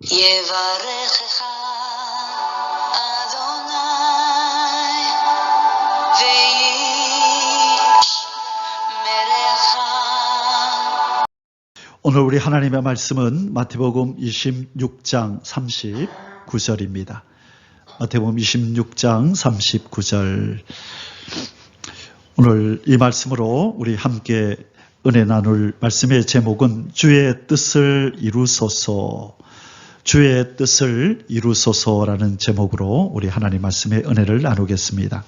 יברכך אדוני וישמרך. 오늘 우리 하나님의 말씀은 마태복음 26장 39절입니다. 마태복음 26장 39절. 오늘 이 말씀으로 우리 함께 은혜 나눌 말씀의 제목은 주의 뜻을 이루소서, 주의 뜻을 이루소서라는 제목으로 우리 하나님 말씀의 은혜를 나누겠습니다.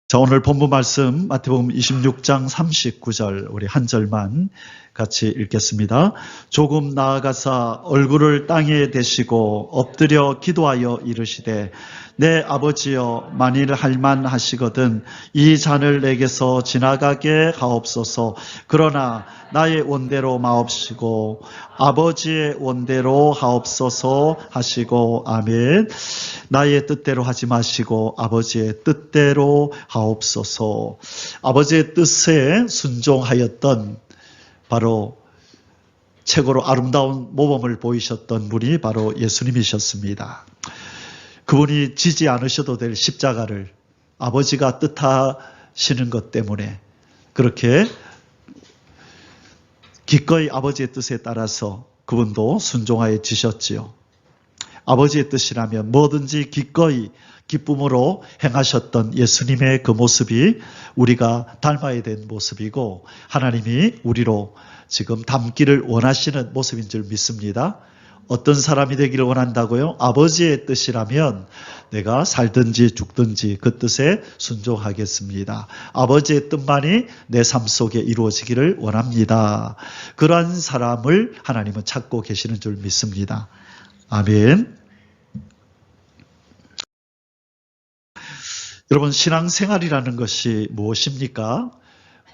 자, 오늘 본문 말씀 마태복음 26장 39절 우리 한 절만 같이 읽겠습니다. 조금 나아가사 얼굴을 땅에 대시고 엎드려 기도하여 이르시되 내 아버지여, 만일 할만하시거든 이 잔을 내게서 지나가게 하옵소서. 그러나 나의 원대로 마옵시고 아버지의 원대로 하옵소서 하시고. 아멘. 나의 뜻대로 하지 마시고 아버지의 뜻대로 하옵소서. 아버지의 뜻에 순종하였던 바로 최고로 아름다운 모범을 보이셨던 분이 바로 예수님이셨습니다. 그분이 지지 않으셔도 될 십자가를 아버지가 뜻하시는 것 때문에 그렇게 기꺼이 아버지의 뜻에 따라서 그분도 순종하여 지셨지요. 아버지의 뜻이라면 뭐든지 기꺼이 기쁨으로 행하셨던 예수님의 그 모습이 우리가 닮아야 된 모습이고, 하나님이 우리로 지금 닮기를 원하시는 모습인 줄 믿습니다. 어떤 사람이 되기를 원한다고요? 아버지의 뜻이라면 내가 살든지 죽든지 그 뜻에 순종하겠습니다. 아버지의 뜻만이 내 삶 속에 이루어지기를 원합니다. 그러한 사람을 하나님은 찾고 계시는 줄 믿습니다. 아멘. 여러분, 신앙생활이라는 것이 무엇입니까?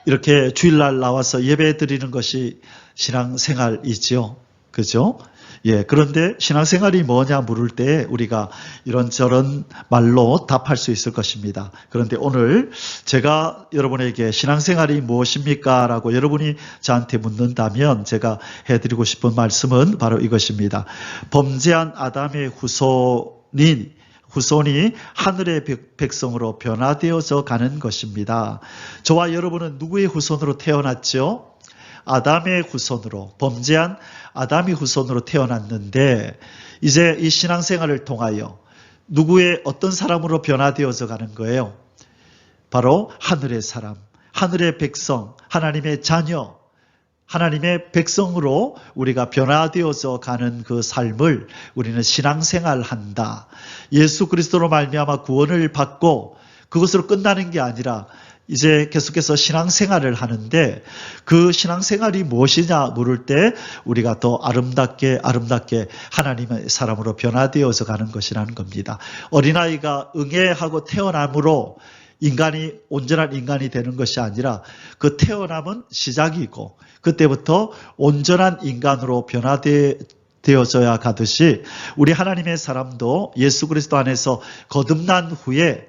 이렇게 주일날 나와서 예배 드리는 것이 신앙생활이지요. 그죠? 예, 그런데 신앙생활이 뭐냐 물을 때 우리가 이런저런 말로 답할 수 있을 것입니다. 그런데 오늘 제가 여러분에게 신앙생활이 무엇입니까? 라고 여러분이 저한테 묻는다면 제가 해드리고 싶은 말씀은 바로 이것입니다. 범죄한 아담의 후손이 하늘의 백성으로 변화되어져 가는 것입니다. 저와 여러분은 누구의 후손으로 태어났죠? 아담의 후손으로, 범죄한 아담의 후손으로 태어났는데 이제 이 신앙생활을 통하여 누구의 어떤 사람으로 변화되어져 가는 거예요? 바로 하늘의 사람, 하늘의 백성, 하나님의 자녀, 하나님의 백성으로 우리가 변화되어져 가는 그 삶을 우리는 신앙생활한다. 예수 그리스도로 말미암아 구원을 받고 그것으로 끝나는 게 아니라 이제 계속해서 신앙생활을 하는데 그 신앙생활이 무엇이냐 물을 때 우리가 더 아름답게 하나님의 사람으로 변화되어져 가는 것이라는 겁니다. 어린아이가 응애하고 태어남으로 인간이 온전한 인간이 되는 것이 아니라 그 태어남은 시작이고 그때부터 온전한 인간으로 변화되어져야 가듯이 우리 하나님의 사람도 예수 그리스도 안에서 거듭난 후에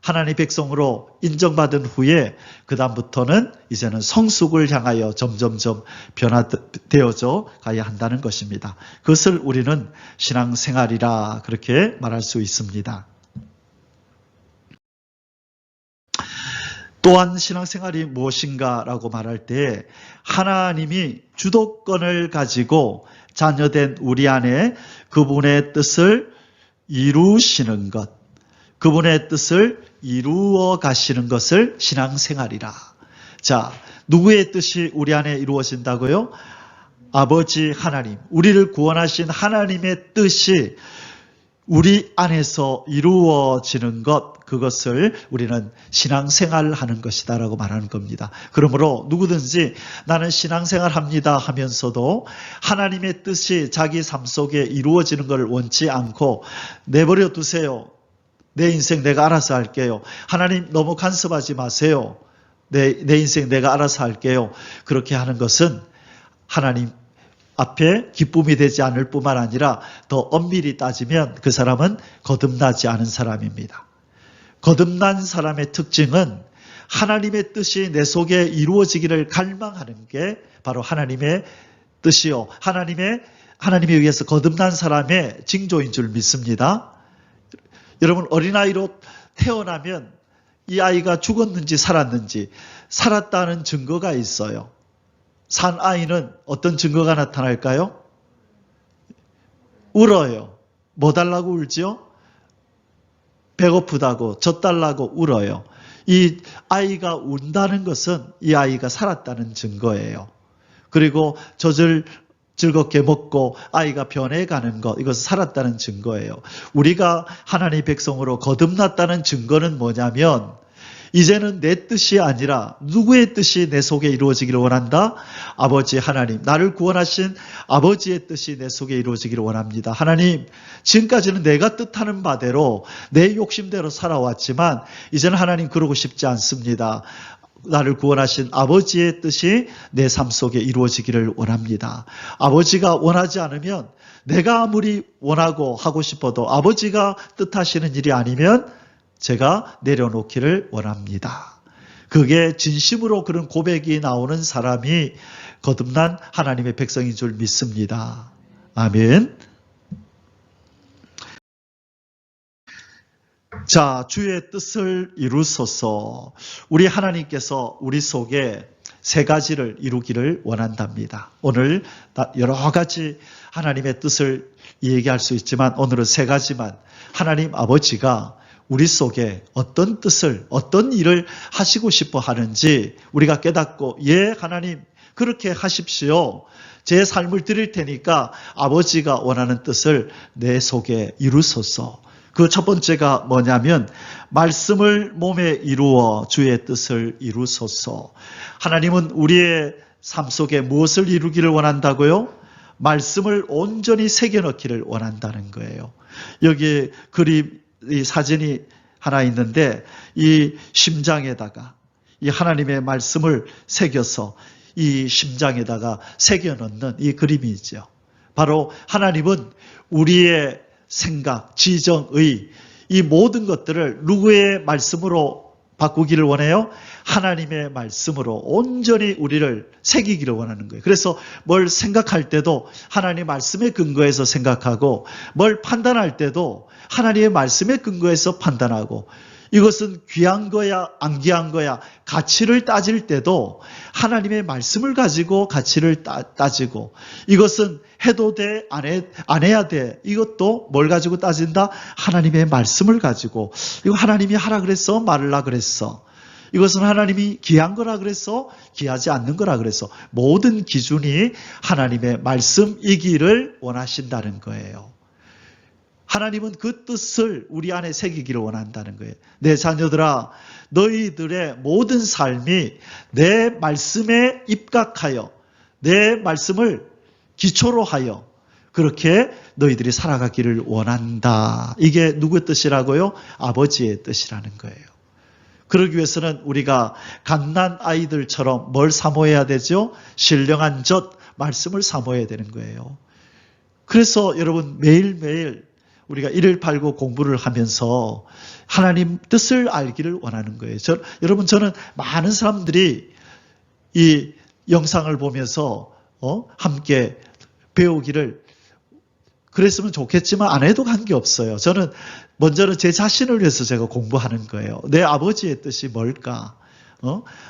하나님의 백성으로 인정받은 후에 그 다음부터는 이제는 성숙을 향하여 점점점 변화되어져 가야 한다는 것입니다. 그것을 우리는 신앙생활이라 그렇게 말할 수 있습니다. 또한 신앙생활이 무엇인가라고 말할 때 하나님이 주도권을 가지고 자녀된 우리 안에 그분의 뜻을 이루시는 것, 그분의 뜻을 이루어 가시는 것을 신앙생활이라. 자, 누구의 뜻이 우리 안에 이루어진다고요? 아버지 하나님, 우리를 구원하신 하나님의 뜻이 우리 안에서 이루어지는 것, 그것을 우리는 신앙생활하는 것이다라고 말하는 겁니다. 그러므로 누구든지 나는 신앙생활합니다 하면서도 하나님의 뜻이 자기 삶 속에 이루어지는 걸 원치 않고 내버려 두세요. 내 인생 내가 알아서 할게요. 하나님 너무 간섭하지 마세요. 내 인생 내가 알아서 할게요. 그렇게 하는 것은 하나님 앞에 기쁨이 되지 않을 뿐만 아니라 더 엄밀히 따지면 그 사람은 거듭나지 않은 사람입니다. 거듭난 사람의 특징은 하나님의 뜻이 내 속에 이루어지기를 갈망하는 게 바로 하나님의 뜻이요. 하나님에 의해서 거듭난 사람의 징조인 줄 믿습니다. 여러분, 어린아이로 태어나면 이 아이가 죽었는지 살았는지 살았다는 증거가 있어요. 산 아이는 어떤 증거가 나타날까요? 울어요. 뭐 달라고 울지요? 배고프다고, 젖달라고 울어요. 이 아이가 운다는 것은 이 아이가 살았다는 증거예요. 그리고 젖을 즐겁게 먹고 아이가 변해가는 것, 이것은 살았다는 증거예요. 우리가 하나님의 백성으로 거듭났다는 증거는 뭐냐면, 이제는 내 뜻이 아니라 누구의 뜻이 내 속에 이루어지기를 원한다? 아버지 하나님, 나를 구원하신 아버지의 뜻이 내 속에 이루어지기를 원합니다. 하나님, 지금까지는 내가 뜻하는 바대로 내 욕심대로 살아왔지만 이제는 하나님 그러고 싶지 않습니다. 나를 구원하신 아버지의 뜻이 내 삶 속에 이루어지기를 원합니다. 아버지가 원하지 않으면 내가 아무리 원하고 하고 싶어도 아버지가 뜻하시는 일이 아니면 제가 내려놓기를 원합니다. 그게 진심으로 그런 고백이 나오는 사람이 거듭난 하나님의 백성인 줄 믿습니다. 아멘. 자, 주의 뜻을 이루소서. 우리 하나님께서 우리 속에 세 가지를 이루기를 원한답니다. 오늘 여러 가지 하나님의 뜻을 얘기할 수 있지만 오늘은 세 가지만, 하나님 아버지가 우리 속에 어떤 뜻을, 어떤 일을 하시고 싶어 하는지 우리가 깨닫고, 예, 하나님 그렇게 하십시오. 제 삶을 드릴 테니까 아버지가 원하는 뜻을 내 속에 이루소서. 그 첫 번째가 뭐냐면, 말씀을 몸에 이루어 주의 뜻을 이루소서. 하나님은 우리의 삶 속에 무엇을 이루기를 원한다고요? 말씀을 온전히 새겨넣기를 원한다는 거예요. 여기 이 사진이 하나 있는데, 이 심장에다가 이 하나님의 말씀을 새겨서 이 심장에다가 새겨넣는 이 그림이죠. 바로 하나님은 우리의 생각, 지정의 이 모든 것들을 누구의 말씀으로 바꾸기를 원해요? 하나님의 말씀으로 온전히 우리를 새기기를 원하는 거예요. 그래서 뭘 생각할 때도 하나님의 말씀에 근거해서 생각하고, 뭘 판단할 때도 하나님의 말씀에 근거해서 판단하고, 이것은 귀한 거야 안 귀한 거야 가치를 따질 때도 하나님의 말씀을 가지고 가치를 따지고, 이것은 해도 돼 안 해야 돼, 이것도 뭘 가지고 따진다? 하나님의 말씀을 가지고. 이거 하나님이 하라 그랬어? 말으라 그랬어? 이것은 하나님이 귀한 거라 그랬어? 귀하지 않는 거라 그랬어? 모든 기준이 하나님의 말씀이기를 원하신다는 거예요. 하나님은 그 뜻을 우리 안에 새기기를 원한다는 거예요. 내 자녀들아, 너희들의 모든 삶이 내 말씀에 입각하여, 내 말씀을 기초로 하여 그렇게 너희들이 살아가기를 원한다. 이게 누구의 뜻이라고요? 아버지의 뜻이라는 거예요. 그러기 위해서는 우리가 갓난 아이들처럼 뭘 사모해야 되죠? 신령한 젖, 말씀을 사모해야 되는 거예요. 그래서 여러분, 매일매일 우리가 이를 팔고 공부를 하면서 하나님 뜻을 알기를 원하는 거예요. 여러분, 저는 많은 사람들이 이 영상을 보면서 함께 배우기를 그랬으면 좋겠지만 안 해도 관계없어요. 저는 먼저는 제 자신을 위해서 제가 공부하는 거예요. 내 아버지의 뜻이 뭘까?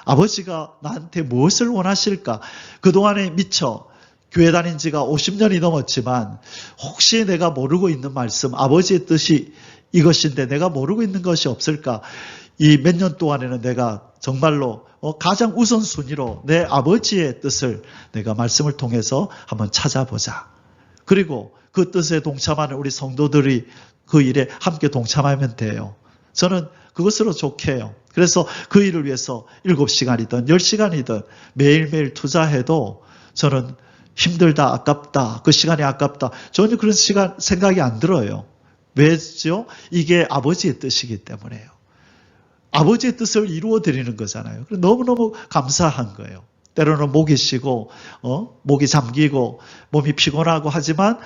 아버지가 나한테 무엇을 원하실까? 그동안에 미처 교회 다닌 지가 50년이 넘었지만 혹시 내가 모르고 있는 말씀, 아버지의 뜻이 이것인데 내가 모르고 있는 것이 없을까? 이 몇 년 동안에는 내가 정말로 가장 우선순위로 내 아버지의 뜻을 내가 말씀을 통해서 한번 찾아보자. 그리고 그 뜻에 동참하는 우리 성도들이 그 일에 함께 동참하면 돼요. 저는 그것으로 좋게 해요. 그래서 그 일을 위해서 7시간이든 10시간이든 매일매일 투자해도 저는 힘들다, 아깝다, 그 시간이 아깝다, 전혀 그런 생각이 안 들어요. 왜죠? 이게 아버지의 뜻이기 때문에요. 아버지의 뜻을 이루어 드리는 거잖아요. 너무너무 감사한 거예요. 때로는 목이 쉬고 목이 잠기고 몸이 피곤하고 하지만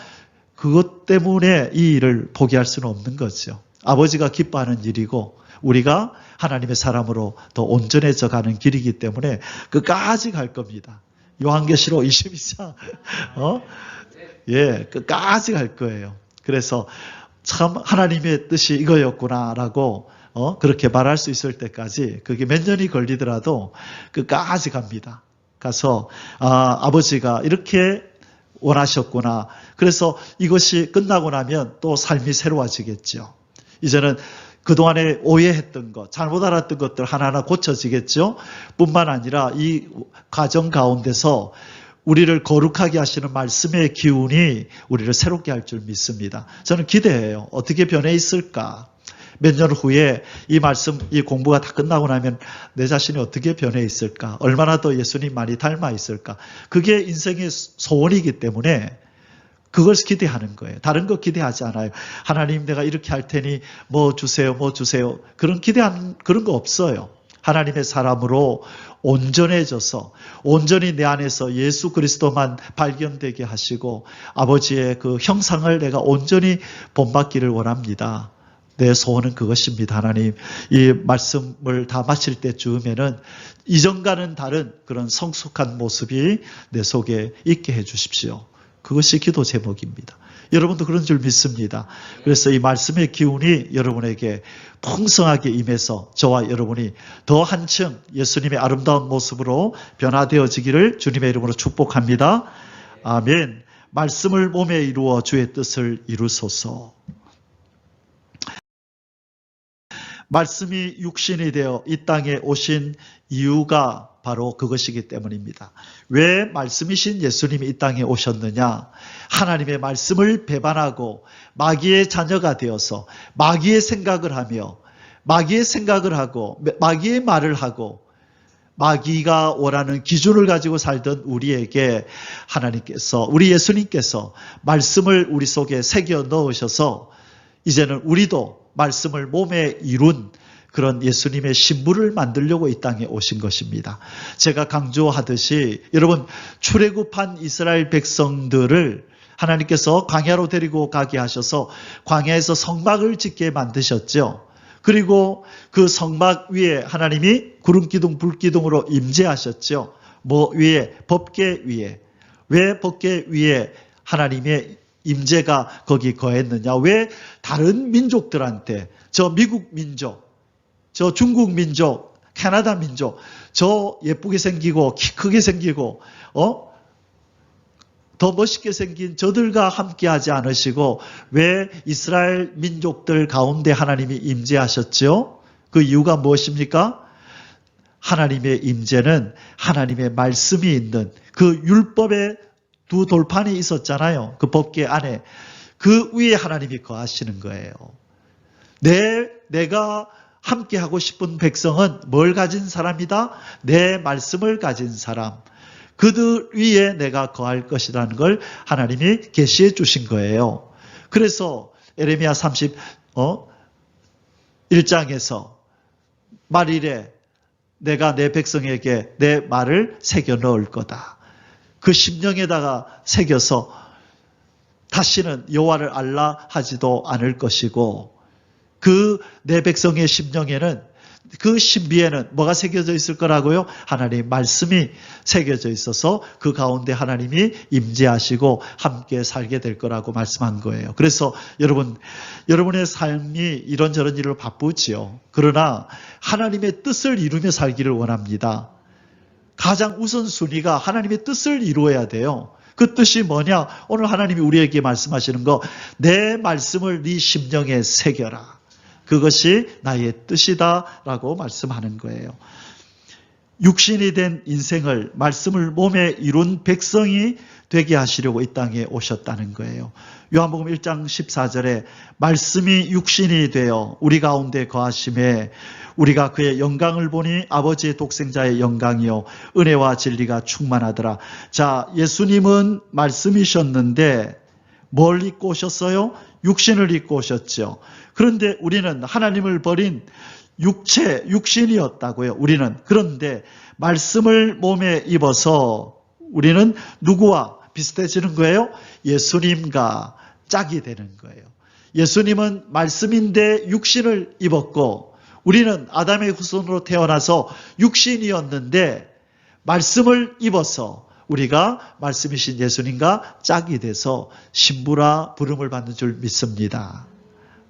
그것 때문에 이 일을 포기할 수는 없는 거죠. 아버지가 기뻐하는 일이고 우리가 하나님의 사람으로 더 온전해져 가는 길이기 때문에 끝까지 갈 겁니다. 요한계시록 22장, 끝까지 갈 거예요. 그래서 참 하나님의 뜻이 이거였구나라고, 그렇게 말할 수 있을 때까지 그게 몇 년이 걸리더라도 끝까지 갑니다. 가서, 아버지가 이렇게 원하셨구나. 그래서 이것이 끝나고 나면 또 삶이 새로워지겠죠. 이제는 그동안에 오해했던 것, 잘못 알았던 것들 하나하나 고쳐지겠죠. 뿐만 아니라 이 과정 가운데서 우리를 거룩하게 하시는 말씀의 기운이 우리를 새롭게 할 줄 믿습니다. 저는 기대해요. 어떻게 변해 있을까? 몇 년 후에 이 말씀, 이 공부가 다 끝나고 나면 내 자신이 어떻게 변해 있을까? 얼마나 더 예수님 많이 닮아 있을까? 그게 인생의 소원이기 때문에 그걸 기대하는 거예요. 다른 거 기대하지 않아요. 하나님 내가 이렇게 할 테니 뭐 주세요, 뭐 주세요. 그런 그런 거 없어요. 하나님의 사람으로 온전해져서 온전히 내 안에서 예수 그리스도만 발견되게 하시고 아버지의 그 형상을 내가 온전히 본받기를 원합니다. 내 소원은 그것입니다. 하나님, 이 말씀을 다 마칠 때쯤에는 이전과는 다른 그런 성숙한 모습이 내 속에 있게 해 주십시오. 그것이 기도 제목입니다. 여러분도 그런 줄 믿습니다. 그래서 이 말씀의 기운이 여러분에게 풍성하게 임해서 저와 여러분이 더 한층 예수님의 아름다운 모습으로 변화되어지기를 주님의 이름으로 축복합니다. 아멘. 말씀을 몸에 이루어 주의 뜻을 이루소서. 말씀이 육신이 되어 이 땅에 오신 이유가 바로 그것이기 때문입니다. 왜 말씀이신 예수님이 이 땅에 오셨느냐? 하나님의 말씀을 배반하고 마귀의 자녀가 되어서 마귀의 생각을 하며 마귀의 생각을 하고 마귀의 말을 하고 마귀가 원하는 기준을 가지고 살던 우리에게 하나님께서, 우리 예수님께서 말씀을 우리 속에 새겨 넣으셔서 이제는 우리도 말씀을 몸에 이룬 그런 예수님의 신부를 만들려고 이 땅에 오신 것입니다. 제가 강조하듯이 여러분, 출애굽한 이스라엘 백성들을 하나님께서 광야로 데리고 가게 하셔서 광야에서 성막을 짓게 만드셨죠. 그리고 그 성막 위에 하나님이 구름기둥 불기둥으로 임재하셨죠. 뭐 위에? 법궤 위에. 왜 법궤 위에 하나님의 임재가 거기 거했느냐? 왜 다른 민족들한테, 저 미국 민족, 저 중국 민족, 캐나다 민족, 저 예쁘게 생기고 키 크게 생기고 더 멋있게 생긴 저들과 함께하지 않으시고 왜 이스라엘 민족들 가운데 하나님이 임재하셨죠? 그 이유가 무엇입니까? 하나님의 임재는 하나님의 말씀이 있는 그 율법의 두 돌판이 있었잖아요. 그 법궤 안에. 그 위에 하나님이 거하시는 거예요. 내가 함께하고 싶은 백성은 뭘 가진 사람이다? 내 말씀을 가진 사람. 그들 위에 내가 거할 것이라는 걸 하나님이 계시해 주신 거예요. 그래서 에레미야 31장에서 말일에 내가 내 백성에게 내 말을 새겨 넣을 거다. 그 심령에다가 새겨서 다시는 여호와를 알라 하지도 않을 것이고 그 내 백성의 심령에는 그 신비에는 뭐가 새겨져 있을 거라고요? 하나님의 말씀이 새겨져 있어서 그 가운데 하나님이 임재하시고 함께 살게 될 거라고 말씀한 거예요. 그래서 여러분의 삶이 이런저런 일로 바쁘지요. 그러나 하나님의 뜻을 이루며 살기를 원합니다. 가장 우선순위가 하나님의 뜻을 이루어야 돼요. 그 뜻이 뭐냐? 오늘 하나님이 우리에게 말씀하시는 거, 내 말씀을 네 심령에 새겨라. 그것이 나의 뜻이다 라고 말씀하는 거예요. 육신이 된 인생을 말씀을 몸에 이룬 백성이 되게 하시려고 이 땅에 오셨다는 거예요. 요한복음 1장 14절에 말씀이 육신이 되어 우리 가운데 거하심에 우리가 그의 영광을 보니 아버지의 독생자의 영광이요 은혜와 진리가 충만하더라. 자, 예수님은 말씀이셨는데 뭘 입고 오셨어요? 육신을 입고 오셨죠. 그런데 우리는 하나님을 버린 육신이었다고요. 우리는. 그런데 말씀을 몸에 입어서 우리는 누구와 비슷해지는 거예요? 예수님과 짝이 되는 거예요. 예수님은 말씀인데 육신을 입었고 우리는 아담의 후손으로 태어나서 육신이었는데 말씀을 입어서 우리가 말씀이신 예수님과 짝이 돼서 신부라 부름을 받는 줄 믿습니다.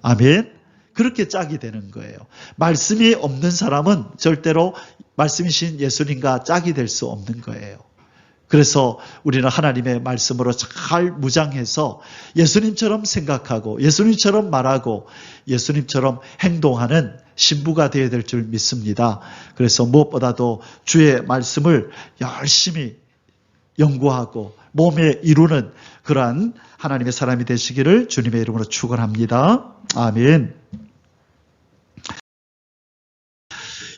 아멘. 그렇게 짝이 되는 거예요. 말씀이 없는 사람은 절대로 말씀이신 예수님과 짝이 될 수 없는 거예요. 그래서 우리는 하나님의 말씀으로 잘 무장해서 예수님처럼 생각하고 예수님처럼 말하고 예수님처럼 행동하는 신부가 되어야 될 줄 믿습니다. 그래서 무엇보다도 주의 말씀을 열심히 연구하고 몸에 이루는 그러한 하나님의 사람이 되시기를 주님의 이름으로 축원합니다. 아멘.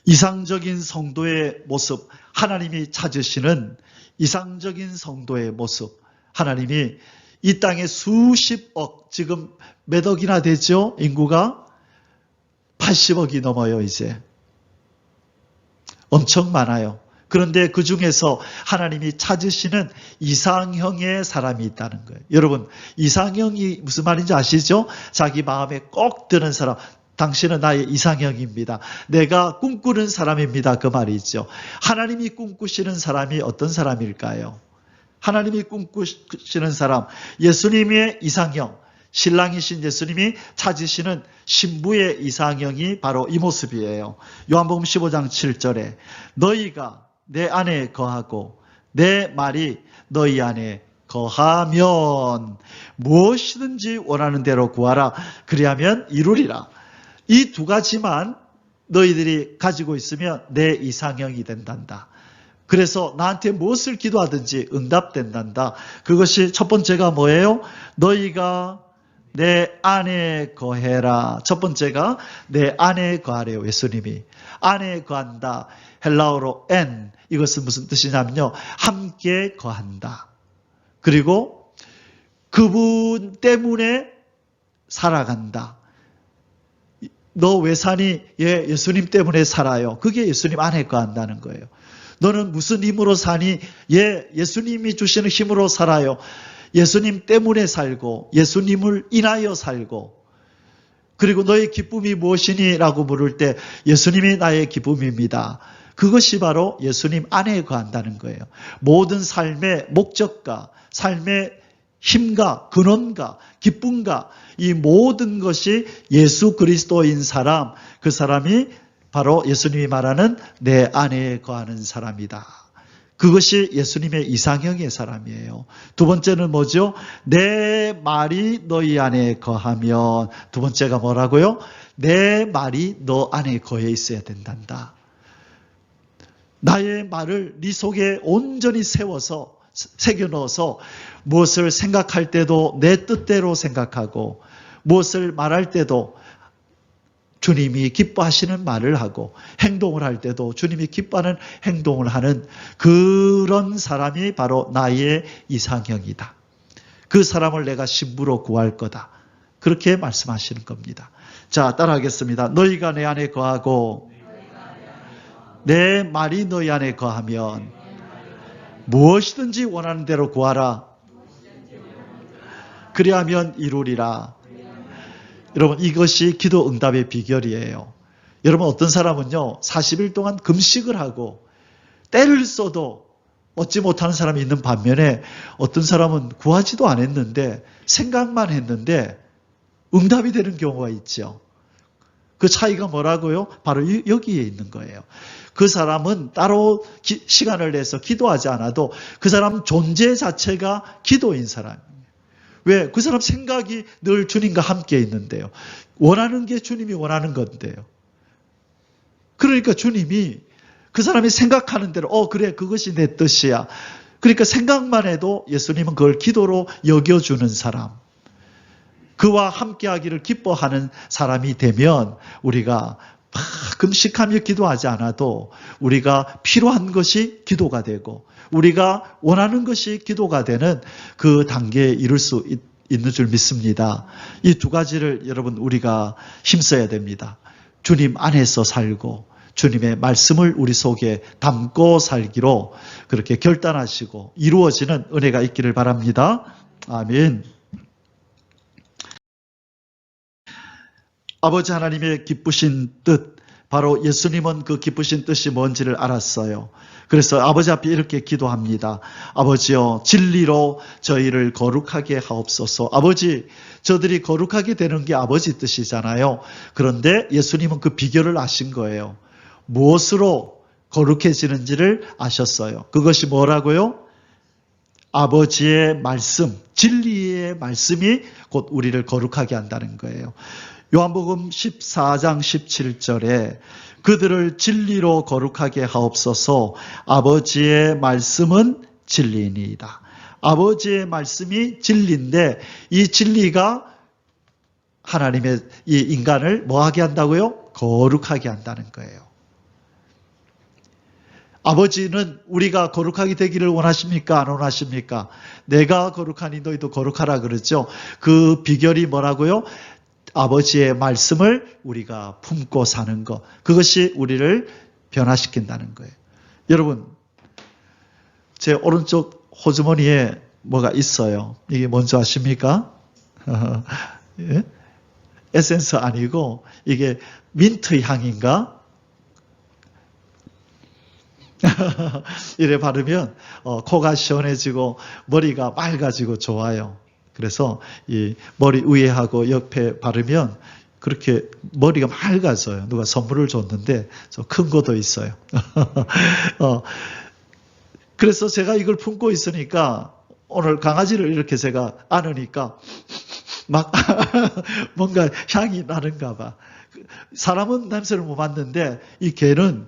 이상적인 성도의 모습, 하나님이 찾으시는 이상적인 성도의 모습, 하나님이 이 땅에 수십억, 지금 몇 억이나 되죠? 인구가 80억이 넘어요, 이제. 엄청 많아요. 그런데 그 중에서 하나님이 찾으시는 이상형의 사람이 있다는 거예요. 여러분, 이상형이 무슨 말인지 아시죠? 자기 마음에 꼭 드는 사람. 당신은 나의 이상형입니다. 내가 꿈꾸는 사람입니다. 그 말이죠. 하나님이 꿈꾸시는 사람이 어떤 사람일까요? 하나님이 꿈꾸시는 사람, 예수님의 이상형, 신랑이신 예수님이 찾으시는 신부의 이상형이 바로 이 모습이에요. 요한복음 15장 7절에 너희가 내 안에 거하고 내 말이 너희 안에 거하면 무엇이든지 원하는 대로 구하라. 그리하면 이루리라. 이 두 가지만 너희들이 가지고 있으면 내 이상형이 된단다. 그래서 나한테 무엇을 기도하든지 응답된단다. 그것이 첫 번째가 뭐예요? 너희가 내 안에 거해라. 첫 번째가 내 안에 거하래요. 예수님이. 안에 거한다. 헬라어로 엔. 이것은 무슨 뜻이냐면요. 함께 거한다. 그리고 그분 때문에 살아간다. 너 왜 사니? 예, 예수님 때문에 살아요. 그게 예수님 안에 거한다는 거예요. 너는 무슨 힘으로 사니? 예, 예수님이 주시는 힘으로 살아요. 예수님 때문에 살고 예수님을 인하여 살고 그리고 너의 기쁨이 무엇이니? 라고 물을 때 예수님이 나의 기쁨입니다. 그것이 바로 예수님 안에 거한다는 거예요. 모든 삶의 목적과 삶의 힘과 근원과 기쁨과 이 모든 것이 예수 그리스도인 사람, 그 사람이 바로 예수님이 말하는 내 안에 거하는 사람이다. 그것이 예수님의 이상형의 사람이에요. 두 번째는 뭐죠? 내 말이 너희 안에 거하면, 두 번째가 뭐라고요? 내 말이 너 안에 거해 있어야 된단다. 나의 말을 네 속에 온전히 세워서 새겨 넣어서 무엇을 생각할 때도 내 뜻대로 생각하고 무엇을 말할 때도 주님이 기뻐하시는 말을 하고 행동을 할 때도 주님이 기뻐하는 행동을 하는 그런 사람이 바로 나의 이상형이다. 그 사람을 내가 신부로 구할 거다. 그렇게 말씀하시는 겁니다. 자, 따라하겠습니다. 너희가 내 안에 거하고 내 말이 너희 안에 거하면 무엇이든지 원하는 대로 구하라. 그리하면 이루리라. 여러분, 이것이 기도 응답의 비결이에요. 여러분, 어떤 사람은요 40일 동안 금식을 하고 때를 써도 얻지 못하는 사람이 있는 반면에 어떤 사람은 구하지도 않았는데 생각만 했는데 응답이 되는 경우가 있죠. 그 차이가 뭐라고요? 바로 여기에 있는 거예요. 그 사람은 따로 시간을 내서 기도하지 않아도 그 사람 존재 자체가 기도인 사람이에요. 왜? 그 사람 생각이 늘 주님과 함께 있는데요. 원하는 게 주님이 원하는 건데요. 그러니까 주님이 그 사람이 생각하는 대로 그래, 그것이 내 뜻이야. 그러니까 생각만 해도 예수님은 그걸 기도로 여겨주는 사람. 그와 함께하기를 기뻐하는 사람이 되면 우리가 금식하며 기도하지 않아도 우리가 필요한 것이 기도가 되고 우리가 원하는 것이 기도가 되는 그 단계에 이룰 수 있는 줄 믿습니다. 이 두 가지를 여러분 우리가 힘써야 됩니다. 주님 안에서 살고 주님의 말씀을 우리 속에 담고 살기로 그렇게 결단하시고 이루어지는 은혜가 있기를 바랍니다. 아멘. 아버지 하나님의 기쁘신 뜻, 바로 예수님은 그 기쁘신 뜻이 뭔지를 알았어요. 그래서 아버지 앞에 이렇게 기도합니다. 아버지여, 진리로 저희를 거룩하게 하옵소서. 아버지, 저들이 거룩하게 되는 게 아버지 뜻이잖아요. 그런데 예수님은 그 비결을 아신 거예요. 무엇으로 거룩해지는지를 아셨어요. 그것이 뭐라고요? 아버지의 말씀, 진리의 말씀이 곧 우리를 거룩하게 한다는 거예요. 요한복음 14장 17절에 그들을 진리로 거룩하게 하옵소서. 아버지의 말씀은 진리니이다. 아버지의 말씀이 진리인데 이 진리가 하나님의 이 인간을 뭐하게 한다고요? 거룩하게 한다는 거예요. 아버지는 우리가 거룩하게 되기를 원하십니까? 안 원하십니까? 내가 거룩하니 너희도 거룩하라 그러죠. 그 비결이 뭐라고요? 아버지의 말씀을 우리가 품고 사는 것. 그것이 우리를 변화시킨다는 거예요. 여러분, 제 오른쪽 호주머니에 뭐가 있어요. 이게 뭔지 아십니까? 예? 에센스 아니고 이게 민트 향인가? 이래 바르면 코가 시원해지고 머리가 맑아지고 좋아요. 그래서 이 머리 위에 하고 옆에 바르면 그렇게 머리가 맑아져요. 누가 선물을 줬는데 좀 큰 것도 있어요. 그래서 제가 이걸 품고 있으니까 오늘 강아지를 이렇게 제가 안으니까 막 뭔가 향이 나는가 봐. 사람은 냄새를 못 맡는데 이 개는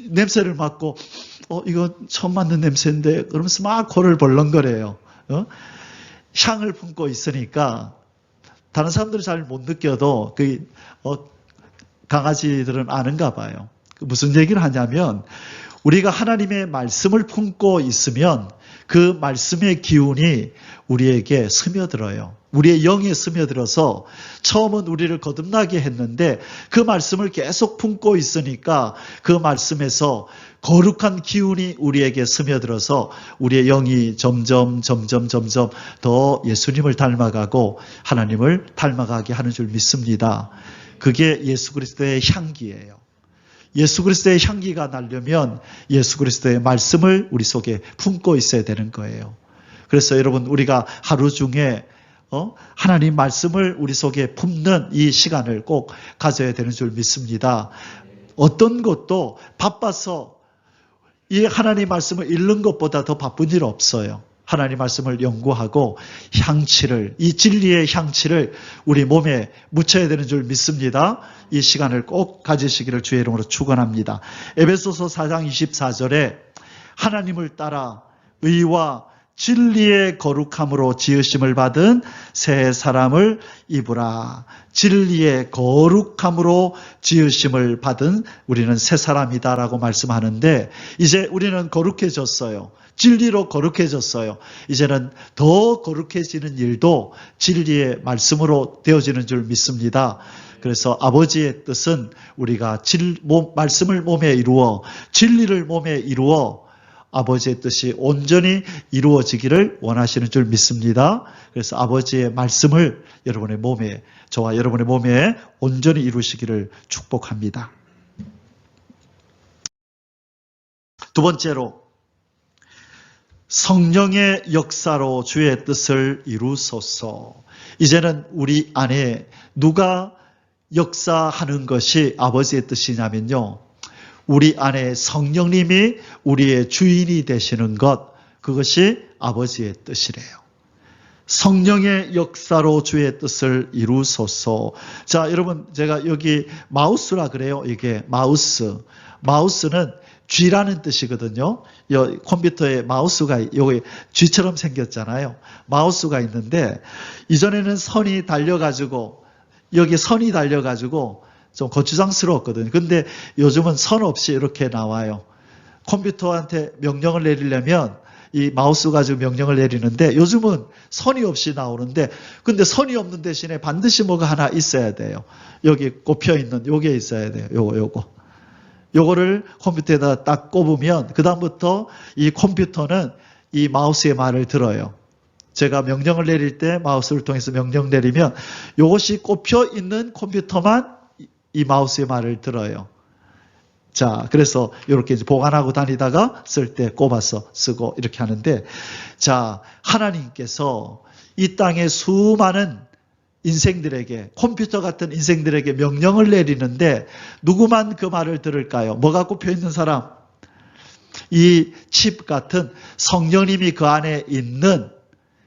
냄새를 맡고 이거 처음 맡는 냄새인데 그러면서 막 코를 벌렁거려요. 향을 품고 있으니까 다른 사람들은 잘 못 느껴도 강아지들은 아는가 봐요. 무슨 얘기를 하냐면 우리가 하나님의 말씀을 품고 있으면 그 말씀의 기운이 우리에게 스며들어요. 우리의 영에 스며들어서 처음은 우리를 거듭나게 했는데 그 말씀을 계속 품고 있으니까 그 말씀에서 거룩한 기운이 우리에게 스며들어서 우리의 영이 점점 더 예수님을 닮아가고 하나님을 닮아가게 하는 줄 믿습니다. 그게 예수 그리스도의 향기예요. 예수 그리스도의 향기가 나려면 예수 그리스도의 말씀을 우리 속에 품고 있어야 되는 거예요. 그래서 여러분 우리가 하루 중에 하나님 말씀을 우리 속에 품는 이 시간을 꼭 가져야 되는 줄 믿습니다. 어떤 것도 바빠서 이 하나님 말씀을 읽는 것보다 더 바쁜 일 없어요. 하나님 말씀을 연구하고 향치를, 이 진리의 향치를 우리 몸에 묻혀야 되는 줄 믿습니다. 이 시간을 꼭 가지시기를 주의 이름으로 축원합니다. 에베소서 4장 24절에 하나님을 따라 의와 진리의 거룩함으로 지으심을 받은 새 사람을 입으라. 진리의 거룩함으로 지으심을 받은 우리는 새 사람이다라고 말씀하는데 이제 우리는 거룩해졌어요. 진리로 거룩해졌어요. 이제는 더 거룩해지는 일도 진리의 말씀으로 되어지는 줄 믿습니다. 그래서 아버지의 뜻은 우리가 말씀을 몸에 이루어 진리를 몸에 이루어 아버지의 뜻이 온전히 이루어지기를 원하시는 줄 믿습니다. 그래서 아버지의 말씀을 여러분의 몸에, 저와 여러분의 몸에 온전히 이루시기를 축복합니다. 두 번째로 성령의 역사로 주의 뜻을 이루소서. 이제는 우리 안에 누가 역사하는 것이 아버지의 뜻이냐면요. 우리 안에 성령님이 우리의 주인이 되시는 것, 그것이 아버지의 뜻이래요. 성령의 역사로 주의 뜻을 이루소서. 자, 여러분, 제가 여기 마우스라 그래요. 이게 마우스. 마우스는 쥐라는 뜻이거든요. 컴퓨터에 마우스가 여기 쥐처럼 생겼잖아요. 마우스가 있는데 이전에는 선이 달려가지고 여기 선이 달려가지고 좀 거추장스러웠거든요. 근데 요즘은 선 없이 이렇게 나와요. 컴퓨터한테 명령을 내리려면 이 마우스 가지고 명령을 내리는데 요즘은 선이 없이 나오는데 근데 선이 없는 대신에 반드시 뭐가 하나 있어야 돼요. 여기 꼽혀 있는 요게 있어야 돼요. 요거를 컴퓨터에다 딱 꼽으면 그다음부터 이 컴퓨터는 이 마우스의 말을 들어요. 제가 명령을 내릴 때 마우스를 통해서 명령 내리면 요것이 꼽혀 있는 컴퓨터만 이 마우스의 말을 들어요. 자, 그래서 이렇게 이제 보관하고 다니다가 쓸 때 꼽아서 쓰고 이렇게 하는데, 자, 하나님께서 이 땅의 수많은 인생들에게, 컴퓨터 같은 인생들에게 명령을 내리는데 누구만 그 말을 들을까요? 뭐가 꼽혀 있는 사람? 이 칩 같은 성령님이 그 안에 있는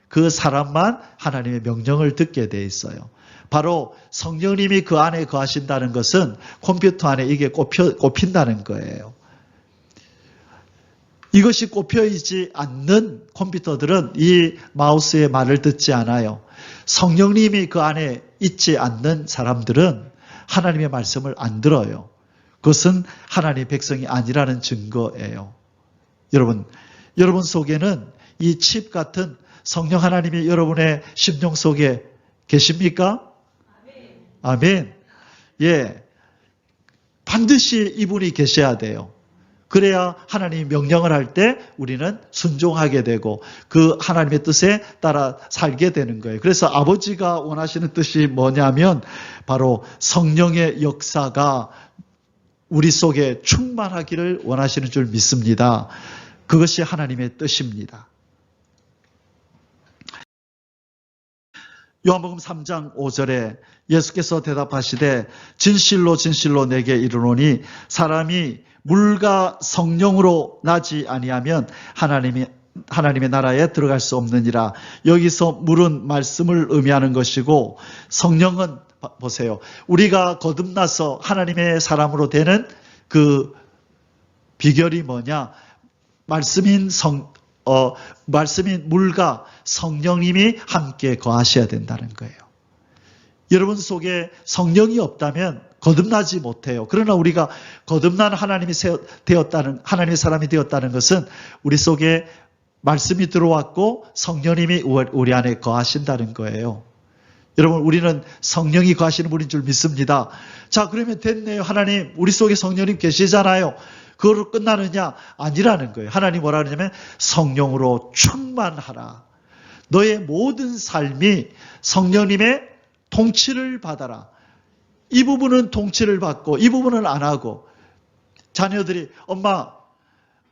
그 사람만 하나님의 명령을 듣게 돼 있어요. 바로 성령님이 그 안에 거하신다는 것은 컴퓨터 안에 이게 꼽힌다는 거예요. 이것이 꼽혀있지 않는 컴퓨터들은 이 마우스의 말을 듣지 않아요. 성령님이 그 안에 있지 않는 사람들은 하나님의 말씀을 안 들어요. 그것은 하나님의 백성이 아니라는 증거예요. 여러분 속에는 이 칩 같은 성령 하나님이 여러분의 심령 속에 계십니까? 아멘. 예. 반드시 이분이 계셔야 돼요. 그래야 하나님이 명령을 할 때 우리는 순종하게 되고 그 하나님의 뜻에 따라 살게 되는 거예요. 그래서 아버지가 원하시는 뜻이 뭐냐면 바로 성령의 역사가 우리 속에 충만하기를 원하시는 줄 믿습니다. 그것이 하나님의 뜻입니다. 요한복음 3장 5절에 예수께서 대답하시되 진실로 진실로 내게 이르노니 사람이 물과 성령으로 나지 아니하면 하나님의 나라에 들어갈 수 없느니라. 여기서 물은 말씀을 의미하는 것이고 성령은 보세요. 우리가 거듭나서 하나님의 사람으로 되는 그 비결이 뭐냐? 말씀인 물과 성령님이 함께 거하셔야 된다는 거예요. 여러분 속에 성령이 없다면 거듭나지 못해요. 그러나 우리가 거듭난 하나님의 사람이 되었다는 것은 우리 속에 말씀이 들어왔고 성령님이 우리 안에 거하신다는 거예요. 여러분, 우리는 성령이 거하시는 분인 줄 믿습니다. 자, 그러면 됐네요. 하나님, 우리 속에 성령님 계시잖아요. 그거로 끝나느냐? 아니라는 거예요. 하나님 뭐라 그러냐면 성령으로 충만하라. 너의 모든 삶이 성령님의 통치를 받아라. 이 부분은 통치를 받고 이 부분은 안 하고 자녀들이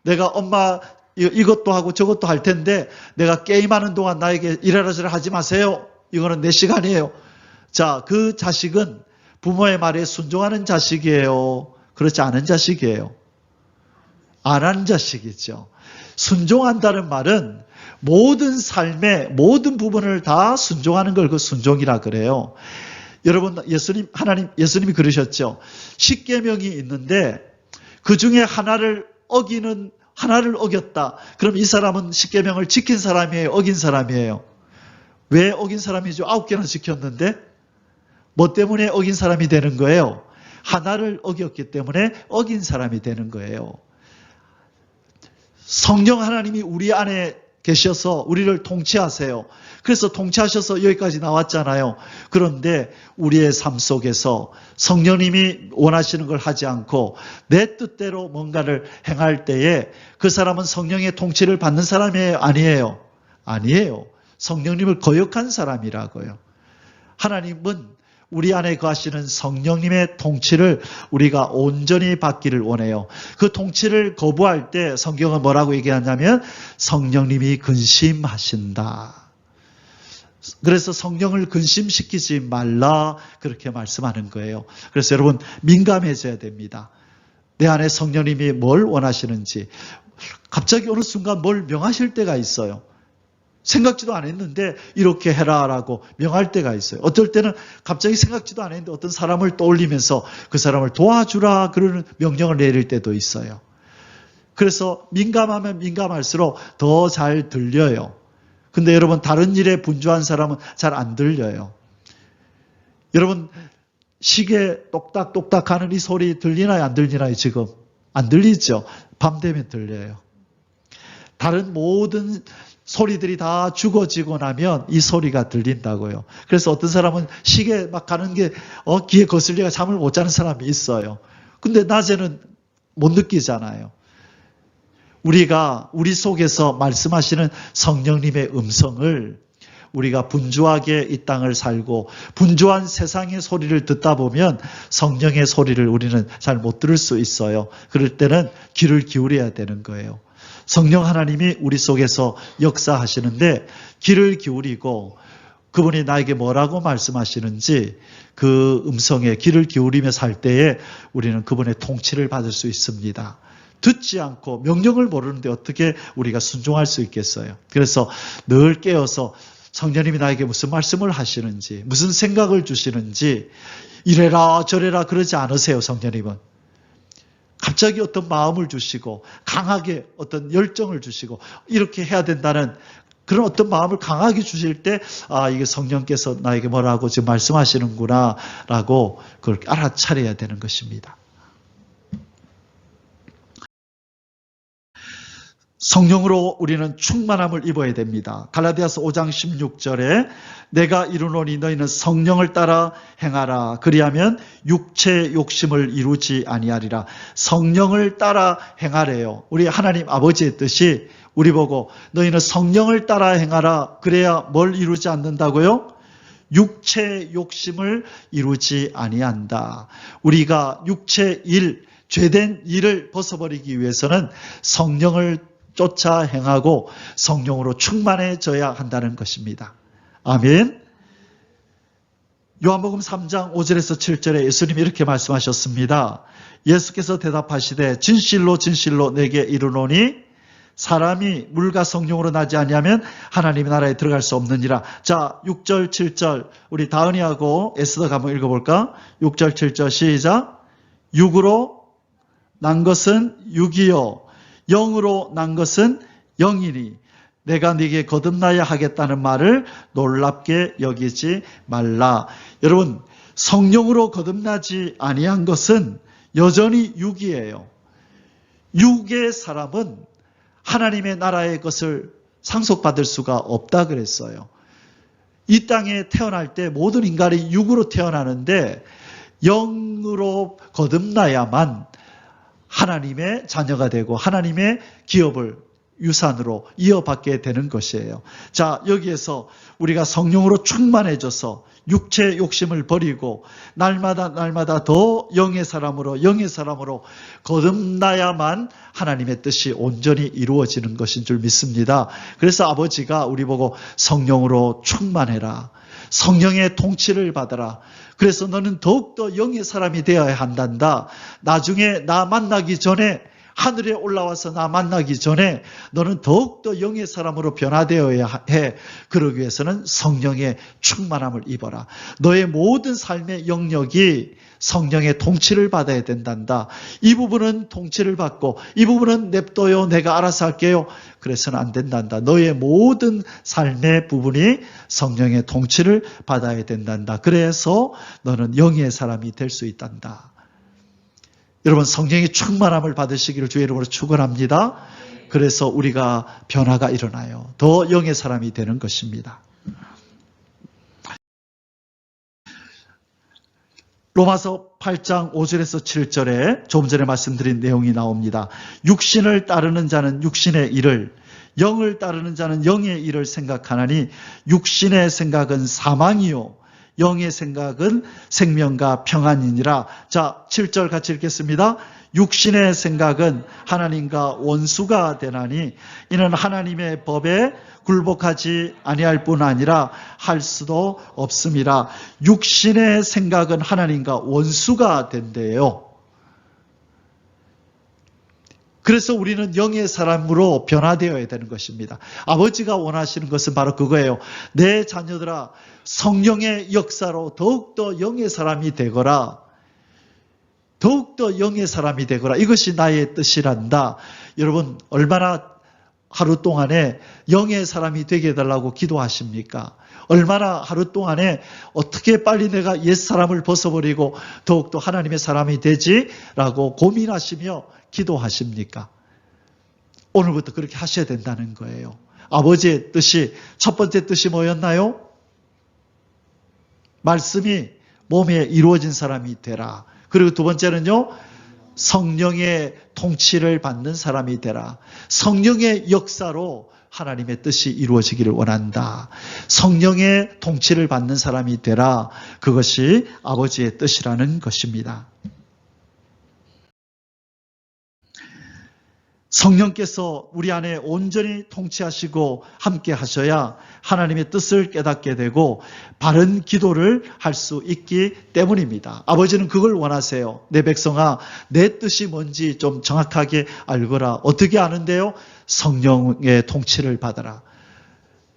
내가 엄마 이것도 하고 저것도 할 텐데 내가 게임하는 동안 나에게 이래라 저래라 하지 마세요. 이거는 내 시간이에요. 자, 그 자식은 부모의 말에 순종하는 자식이에요? 그렇지 않은 자식이에요? 안 한 자식이죠. 순종한다는 말은 모든 삶의 모든 부분을 다 순종하는 걸 그 순종이라 그래요. 여러분, 예수님이 그러셨죠. 10계명이 있는데 그 중에 하나를 어겼다. 그럼 이 사람은 10계명을 지킨 사람이에요? 어긴 사람이에요? 왜 어긴 사람이죠? 9개나 지켰는데? 뭐 때문에 어긴 사람이 되는 거예요? 하나를 어겼기 때문에 어긴 사람이 되는 거예요. 성령 하나님이 우리 안에 계셔서 우리를 통치하세요. 그래서 통치하셔서 여기까지 나왔잖아요. 그런데 우리의 삶 속에서 성령님이 원하시는 걸 하지 않고 내 뜻대로 뭔가를 행할 때에 그 사람은 성령의 통치를 받는 사람이에요? 아니에요? 아니에요. 성령님을 거역한 사람이라고요. 하나님은 우리 안에 거하시는 성령님의 통치를 우리가 온전히 받기를 원해요. 그 통치를 거부할 때 성경은 뭐라고 얘기하냐면 성령님이 근심하신다. 그래서 성령을 근심시키지 말라 그렇게 말씀하는 거예요. 그래서 여러분 민감해져야 됩니다. 내 안에 성령님이 뭘 원하시는지 갑자기 어느 순간 뭘 명하실 때가 있어요. 생각지도 안 했는데 이렇게 해라라고 명할 때가 있어요. 어떨 때는 갑자기 생각지도 안 했는데 어떤 사람을 떠올리면서 그 사람을 도와주라 그러는 명령을 내릴 때도 있어요. 그래서 민감하면 민감할수록 더 잘 들려요. 근데 여러분 다른 일에 분주한 사람은 잘 안 들려요. 여러분 시계 똑딱똑딱 하는 이 소리 들리나요? 안 들리나요? 지금? 안 들리죠? 밤 되면 들려요. 다른 모든 소리들이 다 죽어지고 나면 이 소리가 들린다고요. 그래서 어떤 사람은 시계 막 가는 게 귀에 거슬리가 잠을 못 자는 사람이 있어요. 근데 낮에는 못 느끼잖아요. 우리가 우리 속에서 말씀하시는 성령님의 음성을 우리가 분주하게 이 땅을 살고 분주한 세상의 소리를 듣다 보면 성령의 소리를 우리는 잘 못 들을 수 있어요. 그럴 때는 귀를 기울여야 되는 거예요. 성령 하나님이 우리 속에서 역사하시는데 귀를 기울이고 그분이 나에게 뭐라고 말씀하시는지 그 음성에 귀를 기울이며 살 때에 우리는 그분의 통치를 받을 수 있습니다. 듣지 않고 명령을 모르는데 어떻게 우리가 순종할 수 있겠어요? 그래서 늘 깨어서 성령님이 나에게 무슨 말씀을 하시는지, 무슨 생각을 주시는지 이래라 저래라 그러지 않으세요. 성령님은 갑자기 어떤 마음을 주시고 강하게 어떤 열정을 주시고 이렇게 해야 된다는 그런 어떤 마음을 강하게 주실 때 이게 성령께서 나에게 뭐라고 지금 말씀하시는구나 라고 그걸 알아차려야 되는 것입니다. 성령으로 우리는 충만함을 입어야 됩니다. 갈라디아서 5장 16절에 내가 이루노니 너희는 성령을 따라 행하라. 그리하면 육체의 욕심을 이루지 아니하리라. 성령을 따라 행하래요. 우리 하나님 아버지의 뜻이 우리 보고 너희는 성령을 따라 행하라. 그래야 뭘 이루지 않는다고요? 육체의 욕심을 이루지 아니한다. 우리가 육체의 일, 죄된 일을 벗어버리기 위해서는 성령을 쫓아 행하고 성령으로 충만해져야 한다는 것입니다. 아멘. 요한복음 3장 5절에서 7절에 예수님이 이렇게 말씀하셨습니다. 예수께서 대답하시되 진실로 진실로 내게 이르노니 사람이 물과 성령으로 나지 아니하면 하나님의 나라에 들어갈 수 없느니라. 자, 6절 7절 우리 다은이하고 에스더가 한번 읽어볼까? 6절 7절 시작. 육으로 난 것은 육이요 영으로 난 것은 영이니 내가 네게 거듭나야 하겠다는 말을 놀랍게 여기지 말라. 여러분, 성령으로 거듭나지 아니한 것은 여전히 육이에요. 육의 사람은 하나님의 나라의 것을 상속받을 수가 없다 그랬어요. 이 땅에 태어날 때 모든 인간이 육으로 태어나는데 영으로 거듭나야만 하나님의 자녀가 되고 하나님의 기업을 유산으로 이어받게 되는 것이에요. 자, 여기에서 우리가 성령으로 충만해져서 육체의 욕심을 버리고 날마다 더 영의 사람으로 거듭나야만 하나님의 뜻이 온전히 이루어지는 것인 줄 믿습니다. 그래서 아버지가 우리 보고 성령으로 충만해라. 성령의 통치를 받아라. 그래서 너는 더욱더 영의 사람이 되어야 한단다. 나중에 나 만나기 전에 하늘에 올라와서 나 만나기 전에 너는 더욱더 영의 사람으로 변화되어야 해. 그러기 위해서는 성령의 충만함을 입어라. 너의 모든 삶의 영역이 성령의 통치를 받아야 된단다. 이 부분은 통치를 받고 이 부분은 냅둬요. 내가 알아서 할게요. 그래서는 안 된단다. 너의 모든 삶의 부분이 성령의 통치를 받아야 된단다. 그래서 너는 영의 사람이 될 수 있단다. 여러분, 성령의 충만함을 받으시기를 주의 이름으로 축원합니다. 그래서 우리가 변화가 일어나요. 더 영의 사람이 되는 것입니다. 로마서 8장 5절에서 7절에 조금 전에 말씀드린 내용이 나옵니다. 육신을 따르는 자는 육신의 일을, 영을 따르는 자는 영의 일을 생각하나니 육신의 생각은 사망이요 영의 생각은 생명과 평안이니라. 자, 7절 같이 읽겠습니다. 육신의 생각은 하나님과 원수가 되나니 이는 하나님의 법에 굴복하지 아니할 뿐 아니라 할 수도 없음이라. 육신의 생각은 하나님과 원수가 된대요. 그래서 우리는 영의 사람으로 변화되어야 되는 것입니다. 아버지가 원하시는 것은 바로 그거예요. 내 자녀들아, 성령의 역사로 더욱더 영의 사람이 되거라. 더욱더 영의 사람이 되거라. 이것이 나의 뜻이란다. 여러분, 얼마나 하루 동안에 영의 사람이 되게 해달라고 기도하십니까? 얼마나 하루 동안에 어떻게 빨리 내가 옛사람을 벗어버리고 더욱더 하나님의 사람이 되지라고 고민하시며 기도하십니까? 오늘부터 그렇게 하셔야 된다는 거예요. 아버지의 뜻이, 첫 번째 뜻이 뭐였나요? 말씀이 몸에 이루어진 사람이 되라. 그리고 두 번째는요, 성령의 통치를 받는 사람이 되라. 성령의 역사로 하나님의 뜻이 이루어지기를 원한다. 성령의 통치를 받는 사람이 되라. 그것이 아버지의 뜻이라는 것입니다. 성령께서 우리 안에 온전히 통치하시고 함께 하셔야 하나님의 뜻을 깨닫게 되고 바른 기도를 할 수 있기 때문입니다. 아버지는 그걸 원하세요. 내 백성아, 내 뜻이 뭔지 좀 정확하게 알거라. 어떻게 아는데요? 성령의 통치를 받아라.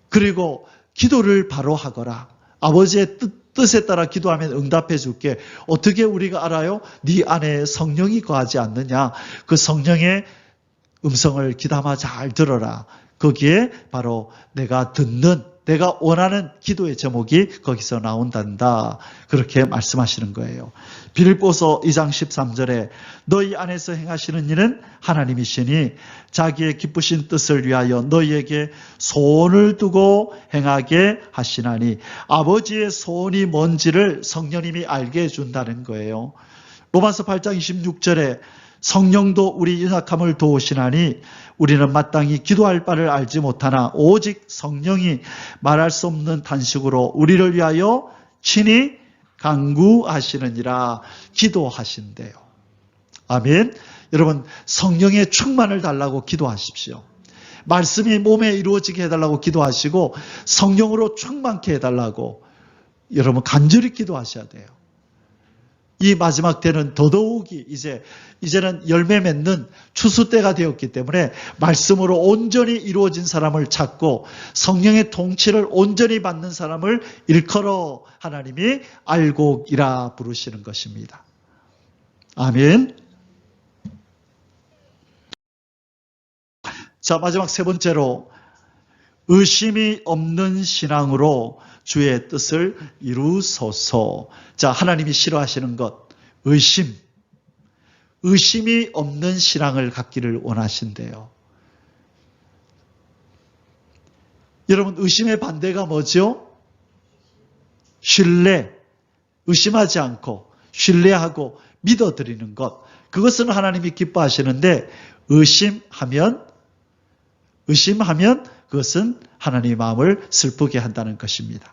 그리고 기도를 바로 하거라. 아버지의 뜻에 따라 기도하면 응답해 줄게. 어떻게 우리가 알아요? 네 안에 성령이 거하지 않느냐. 그 성령의 음성을 귀담아 잘 들어라. 거기에 바로 내가 듣는, 내가 원하는 기도의 제목이 거기서 나온단다. 그렇게 말씀하시는 거예요. 빌립보서 2장 13절에 너희 안에서 행하시는 일은 하나님이시니 자기의 기쁘신 뜻을 위하여 너희에게 소원을 두고 행하게 하시나니, 아버지의 소원이 뭔지를 성령님이 알게 해준다는 거예요. 로마서 8장 26절에 성령도 우리 연약함을 도우시나니 우리는 마땅히 기도할 바를 알지 못하나 오직 성령이 말할 수 없는 탄식으로 우리를 위하여 친히 간구하시느니라. 기도하신대요. 아멘. 여러분, 성령의 충만을 달라고 기도하십시오. 말씀이 몸에 이루어지게 해달라고 기도하시고 성령으로 충만케 해달라고 여러분 간절히 기도하셔야 돼요. 이 마지막 때는 더더욱이 이제는 열매 맺는 추수 때가 되었기 때문에 말씀으로 온전히 이루어진 사람을 찾고 성령의 통치를 온전히 받는 사람을 일컬어 하나님이 알곡이라 부르시는 것입니다. 아멘. 자, 마지막 세 번째로 의심이 없는 신앙으로 주의 뜻을 이루소서. 자, 하나님이 싫어하시는 것, 의심이 없는 신앙을 갖기를 원하신대요. 여러분, 의심의 반대가 뭐죠? 신뢰. 의심하지 않고 신뢰하고 믿어드리는 것. 그것은 하나님이 기뻐하시는데 의심하면 그것은 하나님의 마음을 슬프게 한다는 것입니다.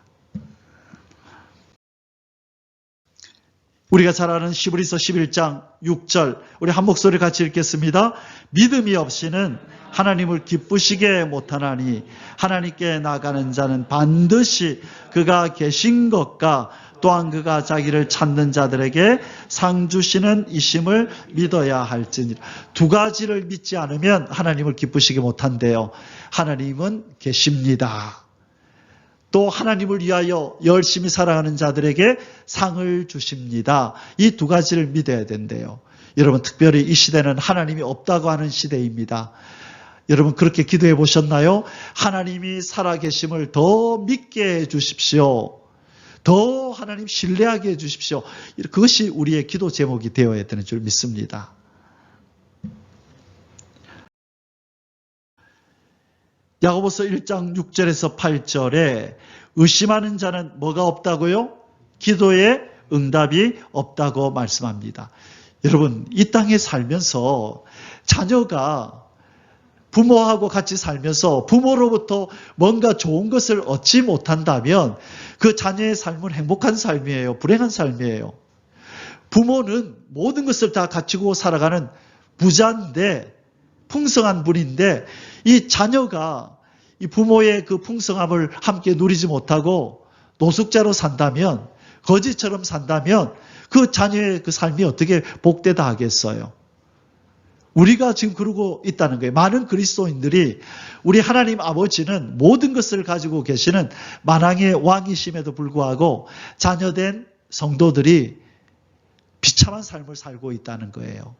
우리가 잘 아는 시브리서 11장 6절, 우리 한 목소리 같이 읽겠습니다. 믿음이 없이는 하나님을 기쁘시게 못하나니 하나님께 나가는 자는 반드시 그가 계신 것과 또한 그가 자기를 찾는 자들에게 상 주시는 이심을 믿어야 할지니라. 두 가지를 믿지 않으면 하나님을 기쁘시게 못한대요. 하나님은 계십니다. 또 하나님을 위하여 열심히 살아가는 자들에게 상을 주십니다. 이 두 가지를 믿어야 된대요. 여러분, 특별히 이 시대는 하나님이 없다고 하는 시대입니다. 여러분, 그렇게 기도해 보셨나요? 하나님이 살아계심을 더 믿게 해 주십시오. 더 하나님 신뢰하게 해 주십시오. 그것이 우리의 기도 제목이 되어야 되는 줄 믿습니다. 야고보서 1장 6절에서 8절에 의심하는 자는 뭐가 없다고요? 기도에 응답이 없다고 말씀합니다. 여러분, 이 땅에 살면서 자녀가 부모하고 같이 살면서 부모로부터 뭔가 좋은 것을 얻지 못한다면 그 자녀의 삶은 행복한 삶이에요? 불행한 삶이에요? 부모는 모든 것을 다 갖추고 살아가는 부자인데, 풍성한 분인데, 이 자녀가 이 부모의 그 풍성함을 함께 누리지 못하고 노숙자로 산다면, 거지처럼 산다면 그 자녀의 그 삶이 어떻게 복되다 하겠어요? 우리가 지금 그러고 있다는 거예요. 많은 그리스도인들이 우리 하나님 아버지는 모든 것을 가지고 계시는 만왕의 왕이심에도 불구하고 자녀된 성도들이 비참한 삶을 살고 있다는 거예요.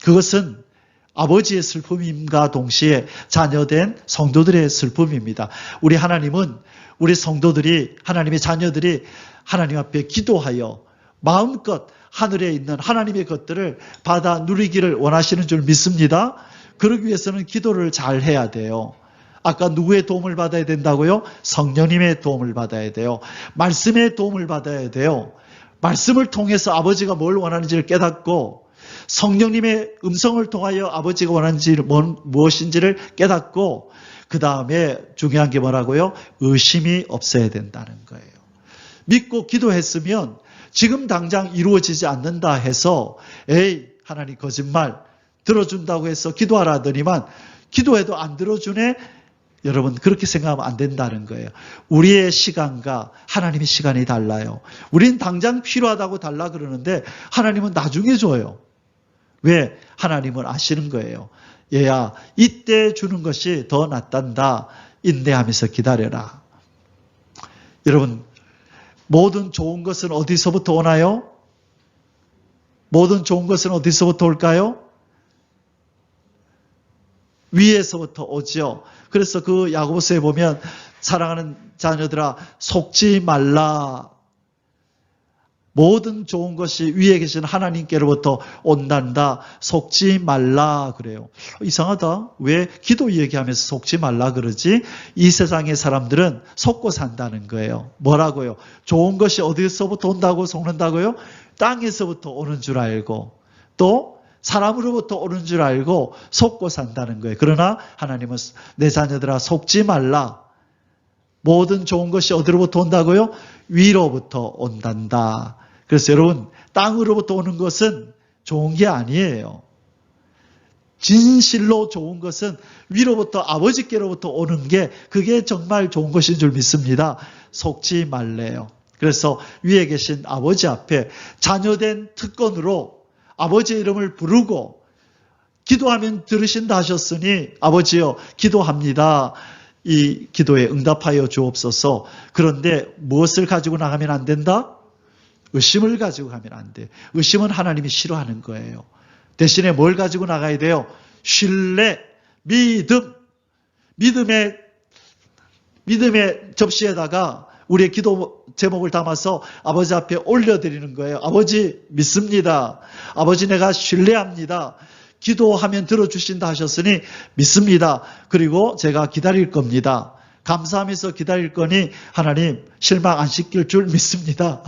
그것은 아버지의 슬픔임과 동시에 자녀된 성도들의 슬픔입니다. 우리 하나님은 우리 성도들이, 하나님의 자녀들이 하나님 앞에 기도하여 마음껏 하늘에 있는 하나님의 것들을 받아 누리기를 원하시는 줄 믿습니다. 그러기 위해서는 기도를 잘 해야 돼요. 아까 누구의 도움을 받아야 된다고요? 성령님의 도움을 받아야 돼요. 말씀의 도움을 받아야 돼요. 말씀을 통해서 아버지가 뭘 원하는지를 깨닫고 성령님의 음성을 통하여 아버지가 원하는지 무엇인지를 깨닫고 그 다음에 중요한 게 뭐라고요? 의심이 없어야 된다는 거예요. 믿고 기도했으면 지금 당장 이루어지지 않는다 해서 에이 하나님 거짓말 들어준다고 해서 기도하라 하더니만 기도해도 안 들어주네? 여러분 그렇게 생각하면 안 된다는 거예요. 우리의 시간과 하나님의 시간이 달라요. 우린 당장 필요하다고 달라 그러는데 하나님은 나중에 줘요. 왜? 하나님은 아시는 거예요. 얘야 이때 주는 것이 더 낫단다. 인내하면서 기다려라. 여러분 모든 좋은 것은 어디서부터 오나요? 모든 좋은 것은 어디서부터 올까요? 위에서부터 오죠. 그래서 그 야고보서에 보면 사랑하는 자녀들아 속지 말라. 모든 좋은 것이 위에 계신 하나님께로부터 온단다. 속지 말라 그래요. 이상하다. 왜 기도 얘기하면서 속지 말라 그러지? 이 세상의 사람들은 속고 산다는 거예요. 뭐라고요? 좋은 것이 어디서부터 온다고 속는다고요? 땅에서부터 오는 줄 알고 또 사람으로부터 오는 줄 알고 속고 산다는 거예요. 그러나 하나님은 내 자녀들아 속지 말라. 모든 좋은 것이 어디로부터 온다고요? 위로부터 온단다. 그래서 여러분 땅으로부터 오는 것은 좋은 게 아니에요. 진실로 좋은 것은 위로부터 아버지께로부터 오는 게 그게 정말 좋은 것인 줄 믿습니다. 속지 말래요. 그래서 위에 계신 아버지 앞에 자녀된 특권으로 아버지의 이름을 부르고 기도하면 들으신다 하셨으니 아버지여 기도합니다. 이 기도에 응답하여 주옵소서. 그런데 무엇을 가지고 나가면 안 된다? 의심을 가지고 가면 안 돼. 의심은 하나님이 싫어하는 거예요. 대신에 뭘 가지고 나가야 돼요? 신뢰, 믿음. 믿음의 접시에다가 우리의 기도 제목을 담아서 아버지 앞에 올려드리는 거예요. 아버지 믿습니다. 아버지 내가 신뢰합니다. 기도하면 들어주신다 하셨으니 믿습니다. 그리고 제가 기다릴 겁니다. 감사하면서 기다릴 거니 하나님 실망 안 시킬 줄 믿습니다.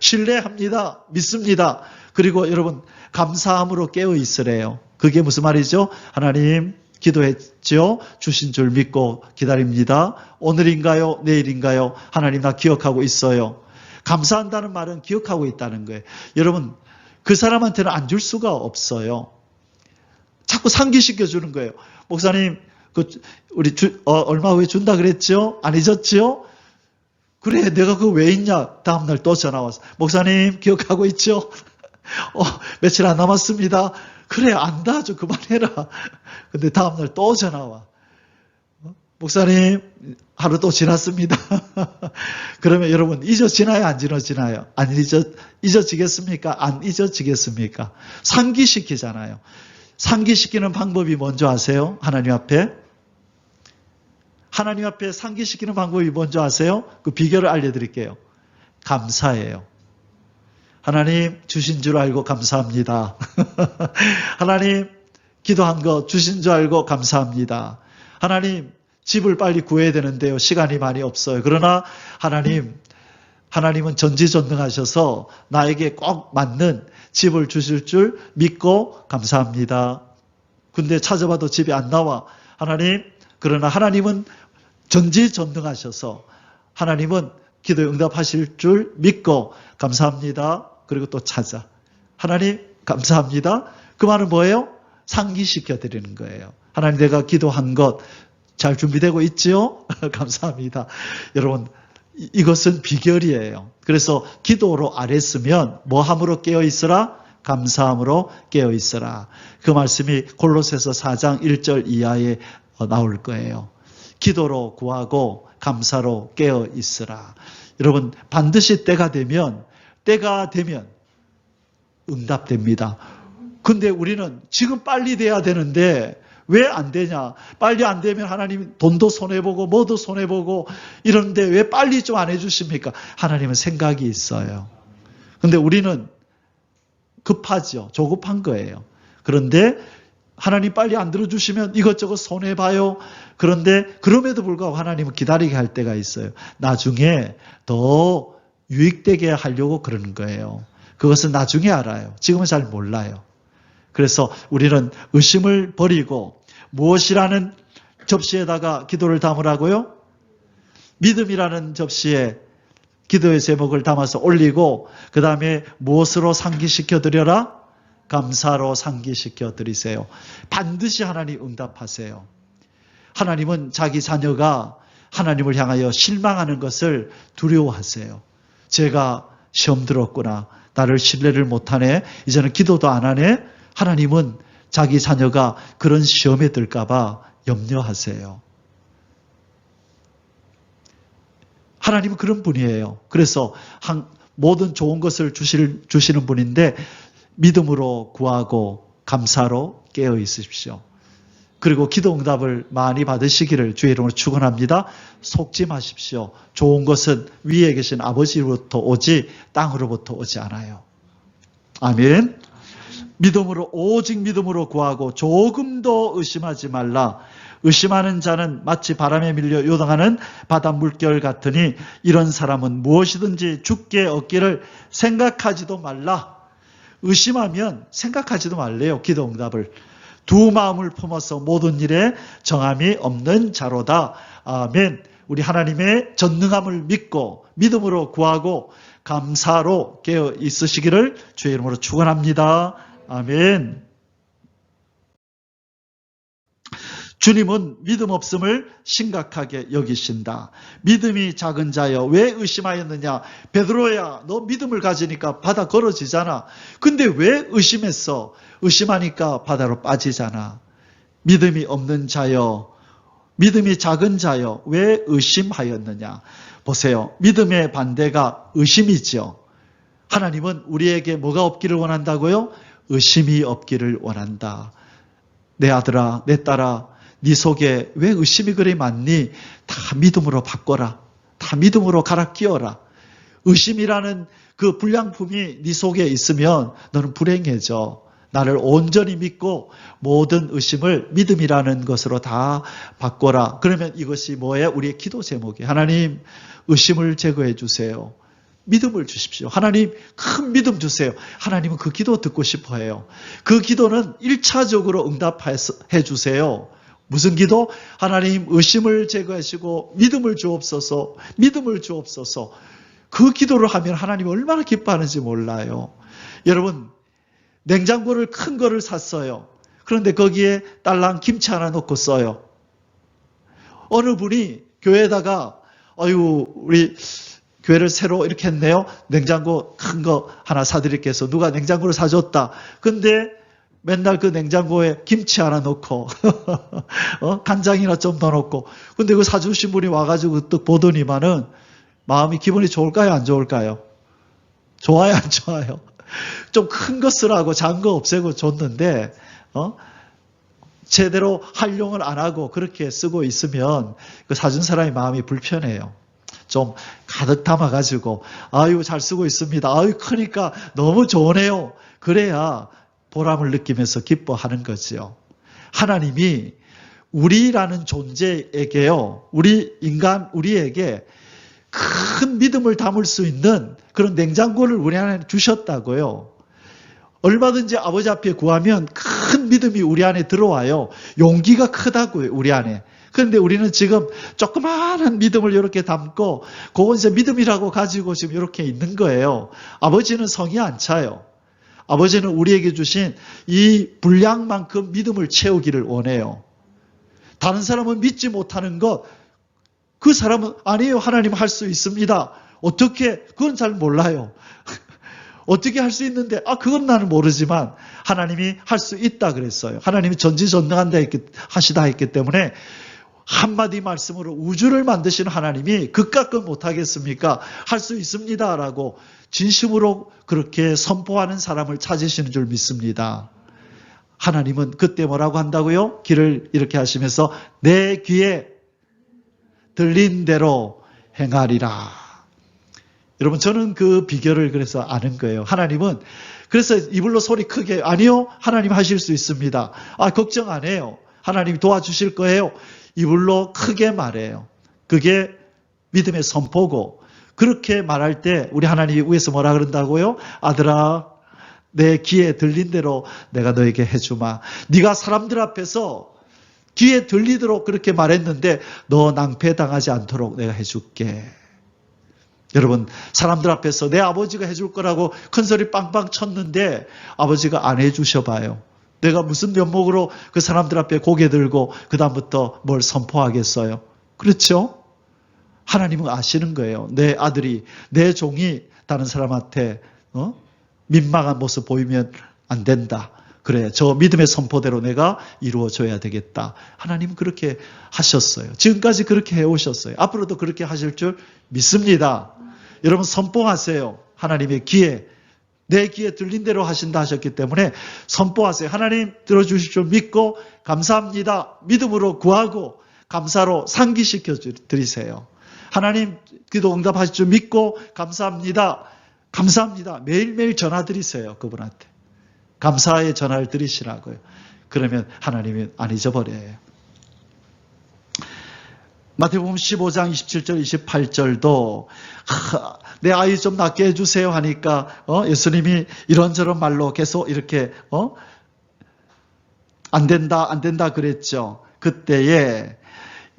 신뢰합니다. 믿습니다. 그리고 여러분 감사함으로 깨어 있으래요. 그게 무슨 말이죠? 하나님 기도했죠. 주신 줄 믿고 기다립니다. 오늘인가요? 내일인가요? 하나님 나 기억하고 있어요. 감사한다는 말은 기억하고 있다는 거예요. 여러분 그 사람한테는 안 줄 수가 없어요. 자꾸 상기시켜 주는 거예요. 목사님 우리 얼마 후에 준다 그랬죠? 안 잊었죠? 그래 내가 그거 왜 잊냐? 다음날 또 전화 와서 목사님 기억하고 있죠? 며칠 안 남았습니다. 그래 안다 좀 그만해라. 근데 다음날 또 전화 와. 목사님 하루 또 지났습니다. 그러면 여러분 잊어지나요? 안 잊어지나요? 안 잊어지겠습니까? 안 잊어지겠습니까? 상기시키잖아요. 상기시키는 방법이 뭔지 아세요? 하나님 앞에 상기시키는 방법이 뭔지 아세요? 그 비결을 알려드릴게요. 감사예요. 하나님 주신 줄 알고 감사합니다. 하나님 기도한 거 주신 줄 알고 감사합니다. 하나님 집을 빨리 구해야 되는데요. 시간이 많이 없어요. 그러나 하나님은 전지전능하셔서 나에게 꼭 맞는 집을 주실 줄 믿고 감사합니다. 근데 찾아봐도 집이 안 나와. 그러나 하나님은 전지전능하셔서 하나님은 기도에 응답하실 줄 믿고 감사합니다. 그리고 또 찾아. 하나님 감사합니다. 그 말은 뭐예요? 상기시켜 드리는 거예요. 하나님 내가 기도한 것 잘 준비되고 있지요? 감사합니다. 여러분 이것은 비결이에요. 그래서 기도로 아랬으면 뭐함으로 깨어있으라? 감사함으로 깨어있으라. 그 말씀이 골로새서 4장 1절 이하에 나올 거예요. 기도로 구하고 감사로 깨어있으라. 여러분 반드시 때가 되면 응답됩니다. 근데 우리는 지금 빨리 돼야 되는데 왜 안 되냐? 빨리 안 되면 하나님 돈도 손해보고 뭐도 손해보고 이러는데 왜 빨리 좀 안 해주십니까? 하나님은 생각이 있어요. 근데 우리는 급하죠. 조급한 거예요. 그런데 하나님 빨리 안 들어주시면 이것저것 손해봐요. 그런데 그럼에도 불구하고 하나님은 기다리게 할 때가 있어요. 나중에 더 유익되게 하려고 그러는 거예요. 그것은 나중에 알아요. 지금은 잘 몰라요. 그래서 우리는 의심을 버리고 무엇이라는 접시에다가 기도를 담으라고요? 믿음이라는 접시에 기도의 제목을 담아서 올리고 그 다음에 무엇으로 상기시켜 드려라? 감사로 상기시켜 드리세요. 반드시 하나님 응답하세요. 하나님은 자기 자녀가 하나님을 향하여 실망하는 것을 두려워하세요. 제가 시험 들었구나. 나를 신뢰를 못하네. 이제는 기도도 안 하네. 하나님은 자기 자녀가 그런 시험에 들까 봐 염려하세요. 하나님은 그런 분이에요. 그래서 모든 좋은 것을 주시는 분인데 믿음으로 구하고 감사로 깨어 있으십시오. 그리고 기도 응답을 많이 받으시기를 주의 이름으로 축원합니다. 속지 마십시오. 좋은 것은 위에 계신 아버지로부터 오지 땅으로부터 오지 않아요. 아멘. 믿음으로 오직 믿음으로 구하고 조금도 의심하지 말라. 의심하는 자는 마치 바람에 밀려 요동하는 바다 물결 같으니 이런 사람은 무엇이든지 죽게 얻기를 생각하지도 말라. 의심하면 생각하지도 말래요. 기도 응답을. 두 마음을 품어서 모든 일에 정함이 없는 자로다. 아멘. 우리 하나님의 전능함을 믿고 믿음으로 구하고 감사로 깨어 있으시기를 주의 이름으로 축원합니다. 아멘. 주님은 믿음 없음을 심각하게 여기신다. 믿음이 작은 자여 왜 의심하였느냐? 베드로야 너 믿음을 가지니까 바다 걸어지잖아. 근데 왜 의심했어? 의심하니까 바다로 빠지잖아. 믿음이 없는 자여, 믿음이 작은 자여 왜 의심하였느냐? 보세요. 믿음의 반대가 의심이죠. 하나님은 우리에게 뭐가 없기를 원한다고요? 의심이 없기를 원한다. 내 아들아, 내 딸아, 네 속에 왜 의심이 그리 많니? 다 믿음으로 바꿔라. 다 믿음으로 갈아 끼워라. 의심이라는 그 불량품이 네 속에 있으면 너는 불행해져. 나를 온전히 믿고 모든 의심을 믿음이라는 것으로 다 바꿔라. 그러면 이것이 뭐예요? 우리의 기도 제목이. 하나님, 의심을 제거해 주세요. 믿음을 주십시오. 하나님, 큰 믿음 주세요. 하나님은 그 기도 듣고 싶어 해요. 그 기도는 1차적으로 응답해 주세요. 무슨 기도? 하나님, 의심을 제거하시고 믿음을 주옵소서, 믿음을 주옵소서. 그 기도를 하면 하나님이 얼마나 기뻐하는지 몰라요. 여러분, 냉장고를 큰 거를 샀어요. 그런데 거기에 딸랑 김치 하나 넣고 써요. 어느 분이 교회에다가 우리 교회를 새로 이렇게 했네요. 냉장고 큰 거 하나 사드릴게요. 해서 누가 냉장고를 사줬다. 근데 맨날 그 냉장고에 김치 하나 넣고 간장이나 좀 더 넣고 근데 그 사주신 분이 와가지고 또 보더니만은 마음이 기분이 좋을까요? 안 좋을까요? 좋아요? 안 좋아요? 좀 큰 거 쓰라고 작은 거 없애고 줬는데 제대로 활용을 안 하고 그렇게 쓰고 있으면 그 사준 사람의 마음이 불편해요. 좀 가득 담아가지고 아유 잘 쓰고 있습니다. 아유 크니까 너무 좋으네요. 그래야 보람을 느끼면서 기뻐하는 거지요. 하나님이 우리라는 존재에게요. 우리에게 큰 믿음을 담을 수 있는 그런 냉장고를 우리 안에 주셨다고요. 얼마든지 아버지 앞에 구하면 큰 믿음이 우리 안에 들어와요. 용기가 크다고요, 우리 안에. 그런데 우리는 지금 조그마한 믿음을 이렇게 담고 그건 이제 믿음이라고 가지고 지금 이렇게 있는 거예요. 아버지는 성이 안 차요. 아버지는 우리에게 주신 이 분량만큼 믿음을 채우기를 원해요. 다른 사람은 믿지 못하는 것, 그 사람은 아니에요. 하나님 할 수 있습니다. 어떻게? 그건 잘 몰라요. 어떻게 할 수 있는데 그건 나는 모르지만 하나님이 할 수 있다 그랬어요. 하나님이 전지전능한다 하시다 했기 때문에 한마디 말씀으로 우주를 만드신 하나님이 그깟 건 못하겠습니까? 할 수 있습니다라고 진심으로 그렇게 선포하는 사람을 찾으시는 줄 믿습니다. 하나님은 그때 뭐라고 한다고요? 길을 이렇게 하시면서 내 귀에 들린 대로 행하리라. 여러분 저는 그 비결을 그래서 아는 거예요. 하나님은 그래서 이불로 소리 크게 아니요 하나님 하실 수 있습니다. 걱정 안 해요. 하나님 도와주실 거예요. 이불로 크게 말해요. 그게 믿음의 선포고 그렇게 말할 때 우리 하나님이 위에서 뭐라 그런다고요? 아들아 내 귀에 들린 대로 내가 너에게 해주마. 네가 사람들 앞에서 귀에 들리도록 그렇게 말했는데 너 낭패당하지 않도록 내가 해줄게. 여러분, 사람들 앞에서 내 아버지가 해줄 거라고 큰소리 빵빵 쳤는데 아버지가 안 해주셔봐요. 내가 무슨 면목으로 그 사람들 앞에 고개 들고 그 다음부터 뭘 선포하겠어요? 그렇죠? 하나님은 아시는 거예요. 내 아들이, 내 종이 다른 사람한테 민망한 모습 보이면 안 된다. 그래, 저 믿음의 선포대로 내가 이루어줘야 되겠다. 하나님은 그렇게 하셨어요. 지금까지 그렇게 해오셨어요. 앞으로도 그렇게 하실 줄 믿습니다. 여러분 선포하세요. 하나님의 귀에, 내 귀에 들린 대로 하신다 하셨기 때문에 선포하세요. 하나님 들어주실 줄 믿고 감사합니다. 믿음으로 구하고 감사로 상기시켜 드리세요. 하나님 기도 응답하실 줄 믿고 감사합니다. 감사합니다. 매일매일 전화 드리세요. 그분한테. 감사의 전화를 드리시라고요. 그러면 하나님이 안 잊어버려요. 마태복음 15장 27절 28절도 내 아이 좀 낫게 해주세요 하니까 예수님이 이런저런 말로 계속 이렇게 안 된다 그랬죠. 그때에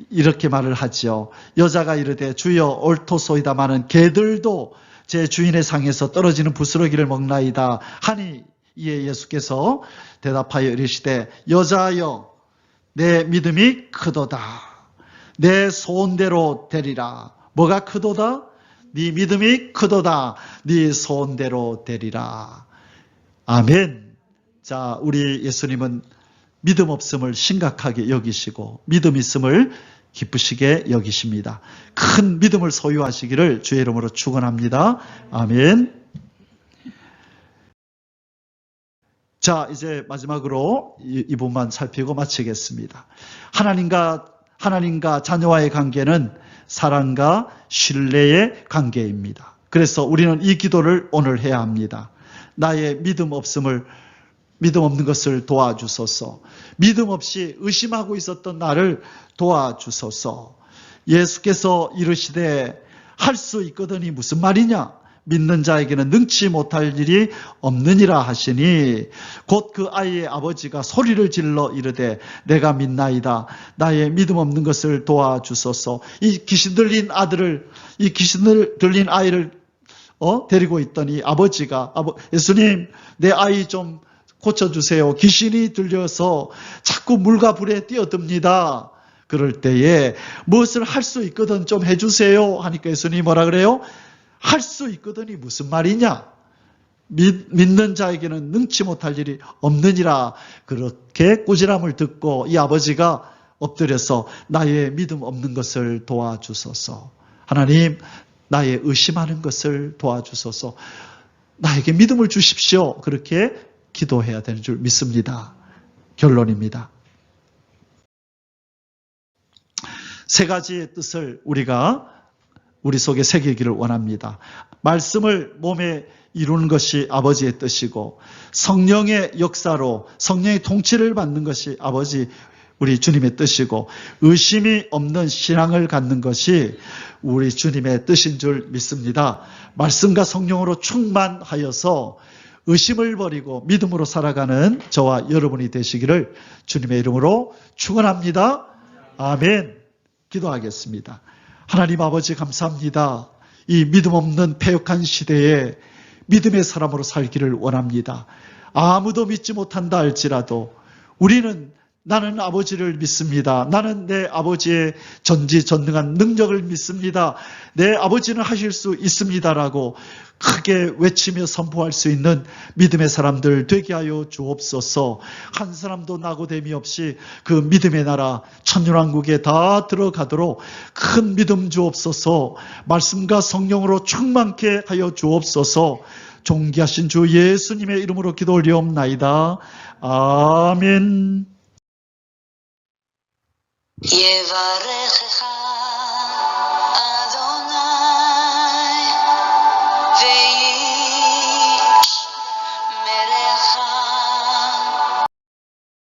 이렇게 말을 하죠. 여자가 이르되 주여 옳도소이다마는 개들도 제 주인의 상에서 떨어지는 부스러기를 먹나이다 하니 이에 예수께서 대답하여 이르시되 여자여 내 믿음이 크도다. 내 소원대로 되리라. 뭐가 크도다? 네 믿음이 크도다. 네 소원대로 되리라. 아멘. 자, 우리 예수님은 믿음 없음을 심각하게 여기시고 믿음 있음을 기쁘시게 여기십니다. 큰 믿음을 소유하시기를 주의 이름으로 축원합니다. 아멘. 자, 이제 마지막으로 이 부분만 살피고 마치겠습니다. 하나님과 자녀와의 관계는 사랑과 신뢰의 관계입니다. 그래서 우리는 이 기도를 오늘 해야 합니다. 나의 믿음 없는 것을 도와주소서. 믿음 없이 의심하고 있었던 나를 도와주소서. 예수께서 이르시되 할 수 있거든이 무슨 말이냐? 믿는 자에게는 능치 못할 일이 없느니라 하시니 곧 그 아이의 아버지가 소리를 질러 이르되 내가 믿나이다. 나의 믿음 없는 것을 도와주소서. 이 귀신 들린 아이를 데리고 있더니 아버지가 예수님 내 아이 좀 고쳐주세요. 귀신이 들려서 자꾸 물과 불에 뛰어듭니다. 그럴 때에 무엇을 할 수 있거든 좀 해주세요 하니까 예수님이 뭐라 그래요? 할 수 있거든이 무슨 말이냐? 믿는 자에게는 능치 못할 일이 없느니라. 그렇게 꾸지람을 듣고 이 아버지가 엎드려서 나의 믿음 없는 것을 도와주소서. 하나님, 나의 의심하는 것을 도와주소서. 나에게 믿음을 주십시오. 그렇게 기도해야 되는 줄 믿습니다. 결론입니다. 세 가지의 뜻을 우리 속에 새기기를 원합니다. 말씀을 몸에 이루는 것이 아버지의 뜻이고 성령의 역사로 성령의 통치를 받는 것이 아버지 우리 주님의 뜻이고 의심이 없는 신앙을 갖는 것이 우리 주님의 뜻인 줄 믿습니다. 말씀과 성령으로 충만하여서 의심을 버리고 믿음으로 살아가는 저와 여러분이 되시기를 주님의 이름으로 축원합니다. 아멘. 기도하겠습니다. 하나님 아버지 감사합니다. 이 믿음 없는 패역한 시대에 믿음의 사람으로 살기를 원합니다. 아무도 믿지 못한다 할지라도 나는 아버지를 믿습니다. 나는 내 아버지의 전지전능한 능력을 믿습니다. 내 아버지는 하실 수 있습니다라고 크게 외치며 선포할 수 있는 믿음의 사람들 되게 하여 주옵소서. 한 사람도 낙오됨이 없이 그 믿음의 나라 천년왕국에 다 들어가도록 큰 믿음 주옵소서. 말씀과 성령으로 충만케 하여 주옵소서. 존귀하신 주 예수님의 이름으로 기도 올리옵나이다. 아멘. יברכך